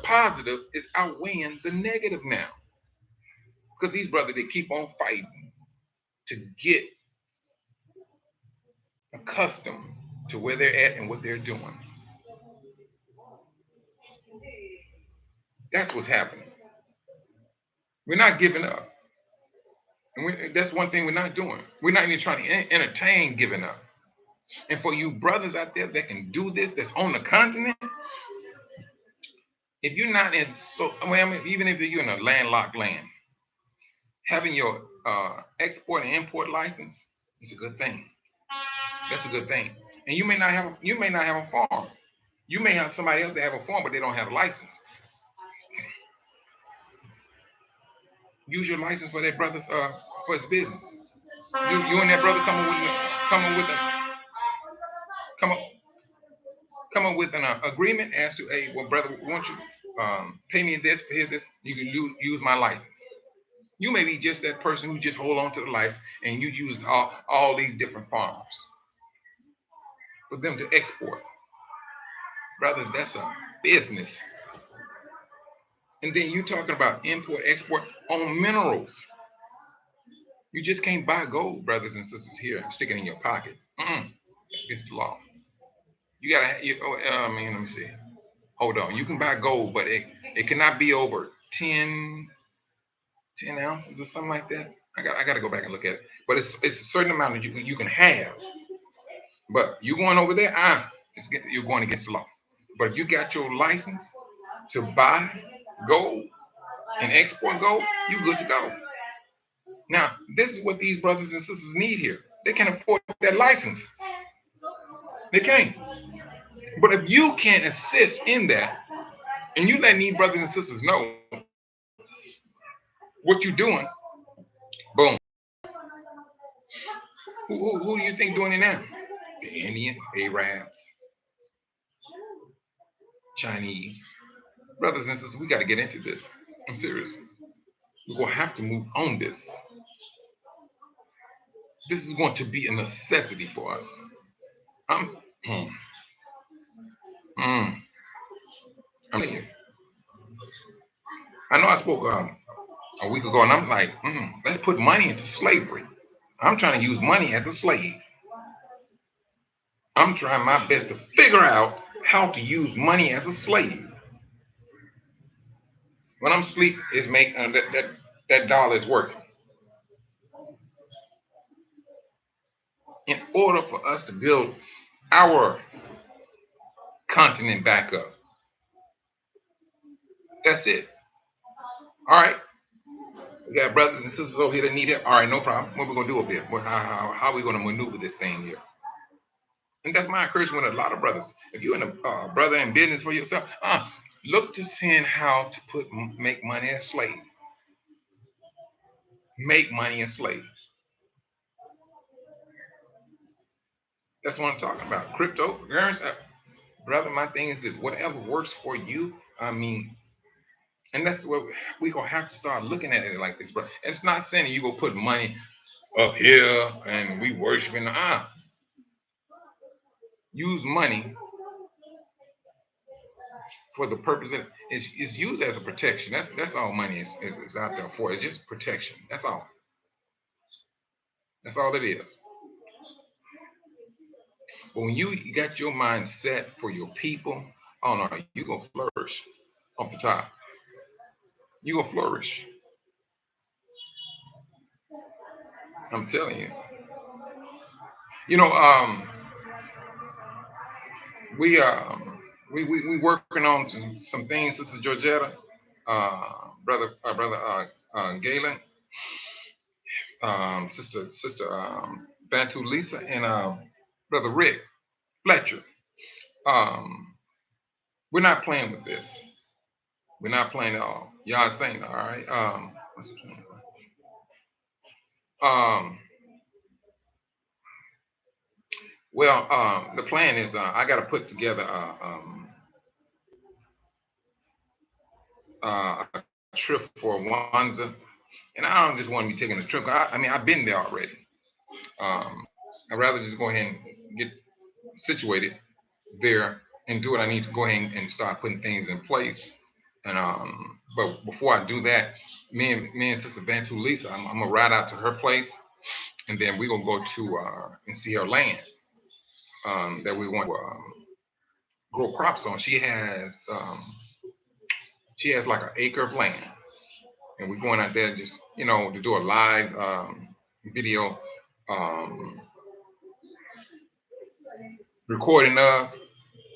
positive is outweighing the negative now. Because these brothers, they keep on fighting to get accustomed to where they're at and what they're doing. That's what's happening. We're not giving up. And that's one thing we're not doing. We're not even trying to entertain giving up. And for you brothers out there that can do this, that's on the continent, if you're not even if you're in a landlocked land, having your export and import license is a good thing. That's a good thing. And you may not have a farm. You may have somebody else that have a farm, but they don't have a license. Use your license for that brother's for his business. You and that brother come up with an agreement as to, hey, well, brother, won't you pay me this for this? You can use my license. You may be just that person who just hold on to the license and you use all these different farms for them to export. Brothers, that's a business. And then you talking about import, export on minerals. You just can't buy gold, brothers and sisters, here and stick it in your pocket. That's against the law. You gotta. Let me see. Hold on. You can buy gold, but it cannot be over 10 ounces or something like that. I got to go back and look at it. But it's a certain amount that you can have. But you going over there, you're going against the law. But if you got your license to buy gold and export gold, you good to go. Now, this is what these brothers and sisters need here. They can't afford that license. They can't. But if you can assist in that, and you let these brothers and sisters know what you're doing, boom. Who do you think doing it now? The Indian, Arabs, Chinese. Brothers and sisters, we got to get into this. I'm serious. We're going to have to move on this. This is going to be a necessity for us. I'm, mm, mm, I'm telling you. I know I spoke a week ago, and I'm like, let's put money into slavery. I'm trying to use money as a slave. I'm trying my best to figure out how to use money as a slave. When I'm asleep, it's make that dollar is working. In order for us to build our continent back up, that's it. All right, we got brothers and sisters over here that need it. All right, no problem. What we gonna do over here? How are we gonna maneuver this thing here? And that's my encouragement with a lot of brothers. If you're in a brother in business for yourself, look to seeing how to make money as slave. Make money as slave. That's what I'm talking about. Cryptocurrency, brother. My thing is that whatever works for you. I mean, and that's what we gonna have to start looking at it like this, bro. And it's not saying you go put money up here and we worshiping. Use money for the purpose that it's used as a protection. That's all money is out there for. It's just protection. That's all. That's all it is. But when you got your mind set for your people, oh no, you gonna flourish off the top. You gonna flourish. I'm telling you. You know, we we working on some things, Sister Georgetta, brother Galen, sister Bantu Lisa, and brother Rick Fletcher. Um, we're not playing with this. We're not playing at all. Y'all saying all right. What's the plan? Um, well, the plan is I got to put together a trip for Wanza, and I don't just want to be taking a trip. I mean, I've been there already. I'd rather just go ahead and get situated there and do what I need to go ahead and start putting things in place. And but before I do that, me and Sister Bantu Lisa, I'm gonna ride out to her place, and then we're gonna go to and see her land that we want to grow crops on. She has like an acre of land, and we're going out there just to do a live video um, recording of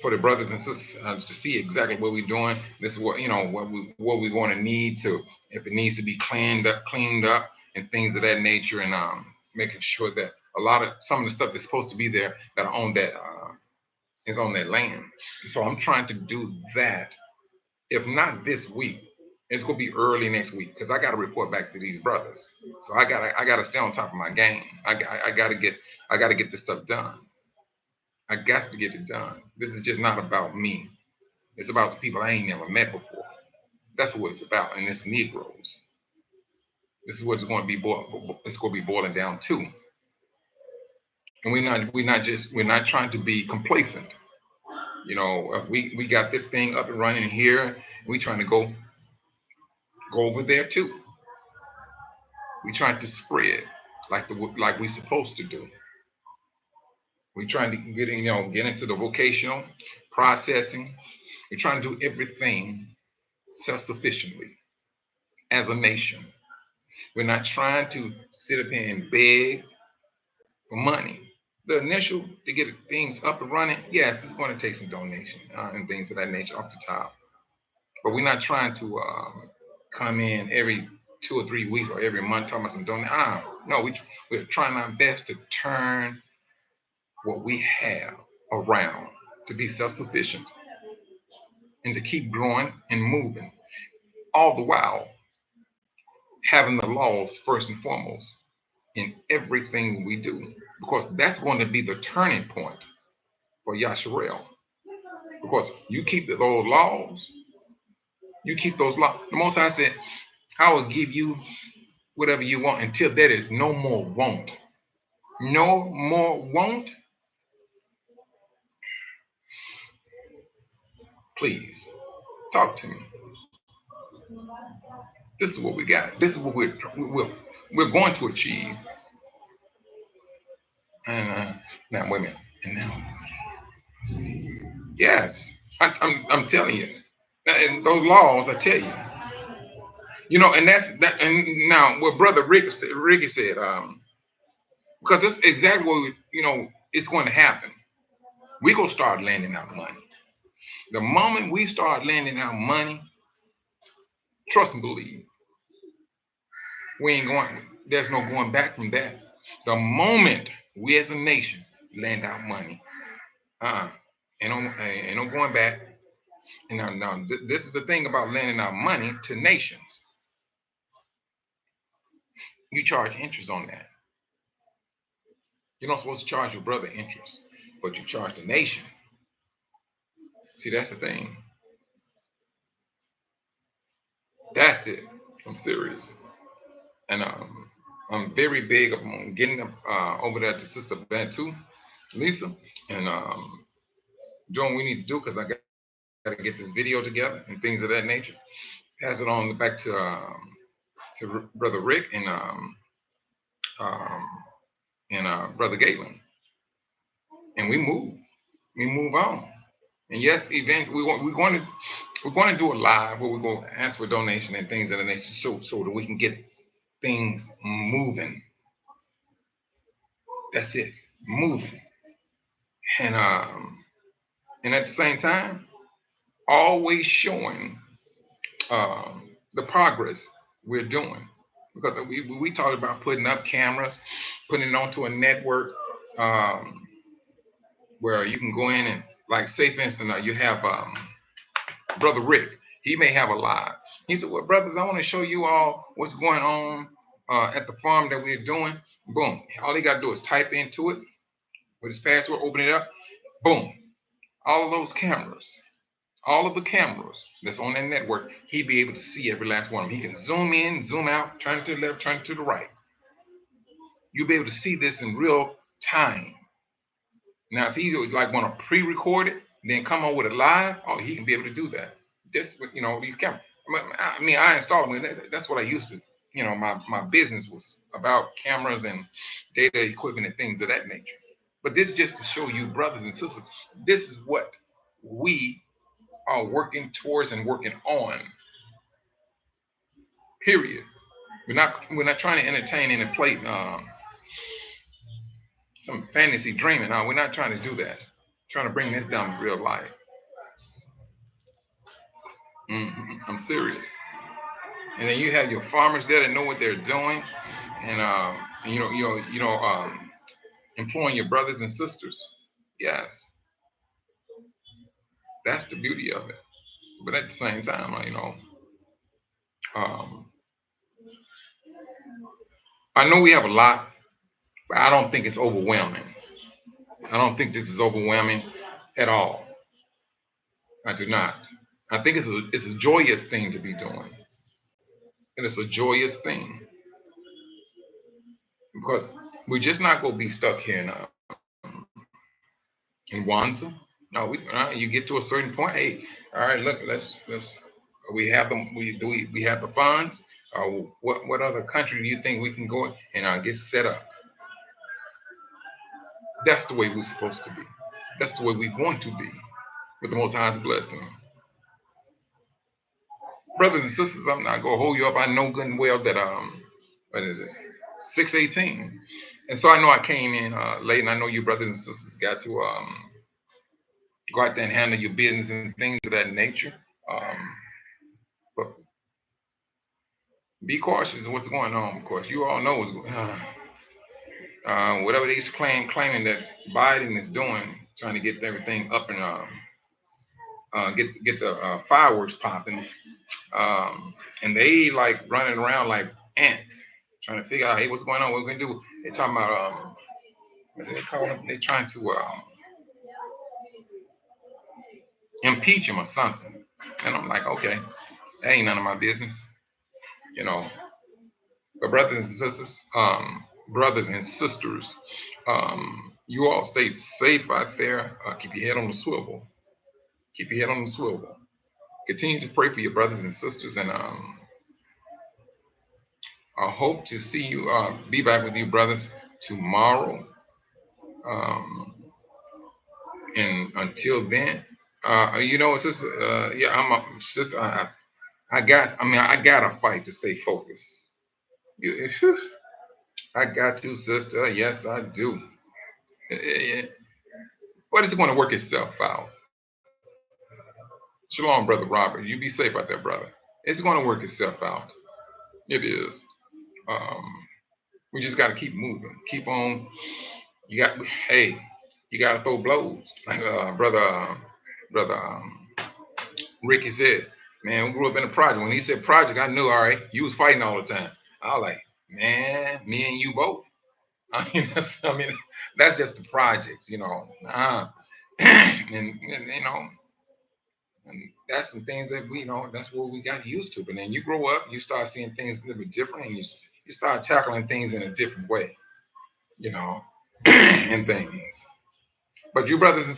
for the brothers and sisters to see exactly what we're doing. This is what we're going to need to, if it needs to be cleaned up, and things of that nature, and making sure that some of the stuff that's supposed to be there that are on that is on that land. So I'm trying to do that. If not this week, it's gonna be early next week because I got to report back to these brothers. So I gotta stay on top of my game. I gotta get this stuff done. I got to get it done. This is just not about me. It's about some people I ain't never met before. That's what it's about, and it's Negroes. This is what it's going to be boiling down to. And we're not trying to be complacent. We got this thing up and running here. We trying to go over there too. We trying to spread like we supposed to do. We trying to get into the vocational processing. We're trying to do everything self-sufficiently as a nation. We're not trying to sit up here and beg for money. The initial to get things up and running, yes, it's going to take some donation and things of that nature off the top. But we're not trying to come in every 2 or 3 weeks or every month talking about some donation. No, we're trying our best to turn what we have around to be self-sufficient and to keep growing and moving, all the while having the laws first and foremost in everything we do, because that's going to be the turning point for Yasharel. Because you keep those laws, The Most High said, I will give you whatever you want until there is no more want. No more won't. Please talk to me. This is what we got. This is what we're going to achieve. And now, wait a minute. And now, yes, I'm telling you. And those laws, I tell you, and that's that. And now, what Brother Ricky said, because that's exactly what it's going to happen. We're gonna start lending out money. The moment we start lending out money, trust and believe, we ain't going. There's no going back from that. The moment we as a nation lend out money, uh, ain't no going back. And now, this is the thing about lending out money to nations. You charge interest on that. You're not supposed to charge your brother interest, but you charge the nation. See, that's the thing. That's it. I'm serious. And I'm very big on getting over there to Sister Bantu, Lisa, and doing what we need to do because I got to get this video together and things of that nature. Pass it on back to Brother Rick um, and Brother Galen, and we move on. And yes, event we're going to do a live where we're going to ask for donation and things of that nature, so that we can get things moving. That's it, moving. And at the same time, always showing the progress we're doing. Because we talked about putting up cameras, putting it onto a network um, where you can go in and, like, say, for instance, you have Brother Rick. He may have a live. He said, well, brothers, I want to show you all what's going on at the farm that we're doing. Boom. All he got to do is type into it with his password, open it up. Boom. All of those cameras, all of the cameras that's on that network, he'd be able to see every last one of them. He can zoom in, zoom out, turn to the left, turn to the right. You'll be able to see this in real time. Now, if he would like want to pre-record it, then come on with it live, oh, he can be able to do that. Just with these cameras. I mean, I installed them. That's what I used to. My business was about cameras and data equipment and things of that nature. But this is just to show you, brothers and sisters, this is what we are working towards and working on. Period. We're not trying to entertain and play some fantasy dreaming. No, we're not trying to do that. Trying to bring this down to real life. I'm serious. And then you have your farmers there that know what they're doing, and employing your brothers and sisters. Yes, that's the beauty of it. But at the same time, um, I know we have a lot, but I don't think it's overwhelming. I don't think this is overwhelming at all. I do not. I think it's a joyous thing to be doing, and it's a joyous thing because we're just not going to be stuck here in Wanza. No, you get to a certain point. Hey, all right, look, let's we have them. We have the funds. What other country do you think we can go and get set up? That's the way we're supposed to be. That's the way we're going to be with the Most High's blessing. Brothers and sisters, I'm not gonna hold you up. I know good and well that what is this? 6:18. And so I know I came in late, and I know you brothers and sisters got to go out there and handle your business and things of that nature. But be cautious of what's going on. Of course, you all know what's going whatever they're claiming that Biden is doing, trying to get everything up and get the fireworks popping. And they like running around like ants, trying to figure out, hey, what's going on? What we're gonna do? They're talking about what do they call them? They're trying to impeach him or something. And I'm like, okay, that ain't none of my business, you know. But brothers and sisters, brothers and sisters. You all stay safe out there. Keep your head on the swivel. Keep your head on the swivel. Continue to pray for your brothers and sisters, and I hope to see you, be back with you, brothers, tomorrow. Um, and until then, sister, yeah, I'm a sister. I got to fight to stay focused. You, I got to, sister. Yes, I do. Eh, eh, eh. But it's going to work itself out. Shalom, brother Robert. You be safe out there, brother. It's going to work itself out. It is. Um, we just got to keep moving. Keep on. Hey, you got to throw blows. Like brother Ricky said, man, we grew up in a project. When he said project, I knew, all right, you was fighting all the time. I was like, man, me and you both. That's just the projects, and and that's some things that that's what we got used to. But then you grow up, you start seeing things a little bit different, and you start tackling things in a different way, you know, and things. But you brothers and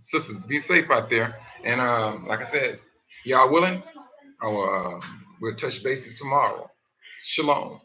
sisters, be safe out there. And like I said, y'all willing? We'll touch bases tomorrow. Shalom.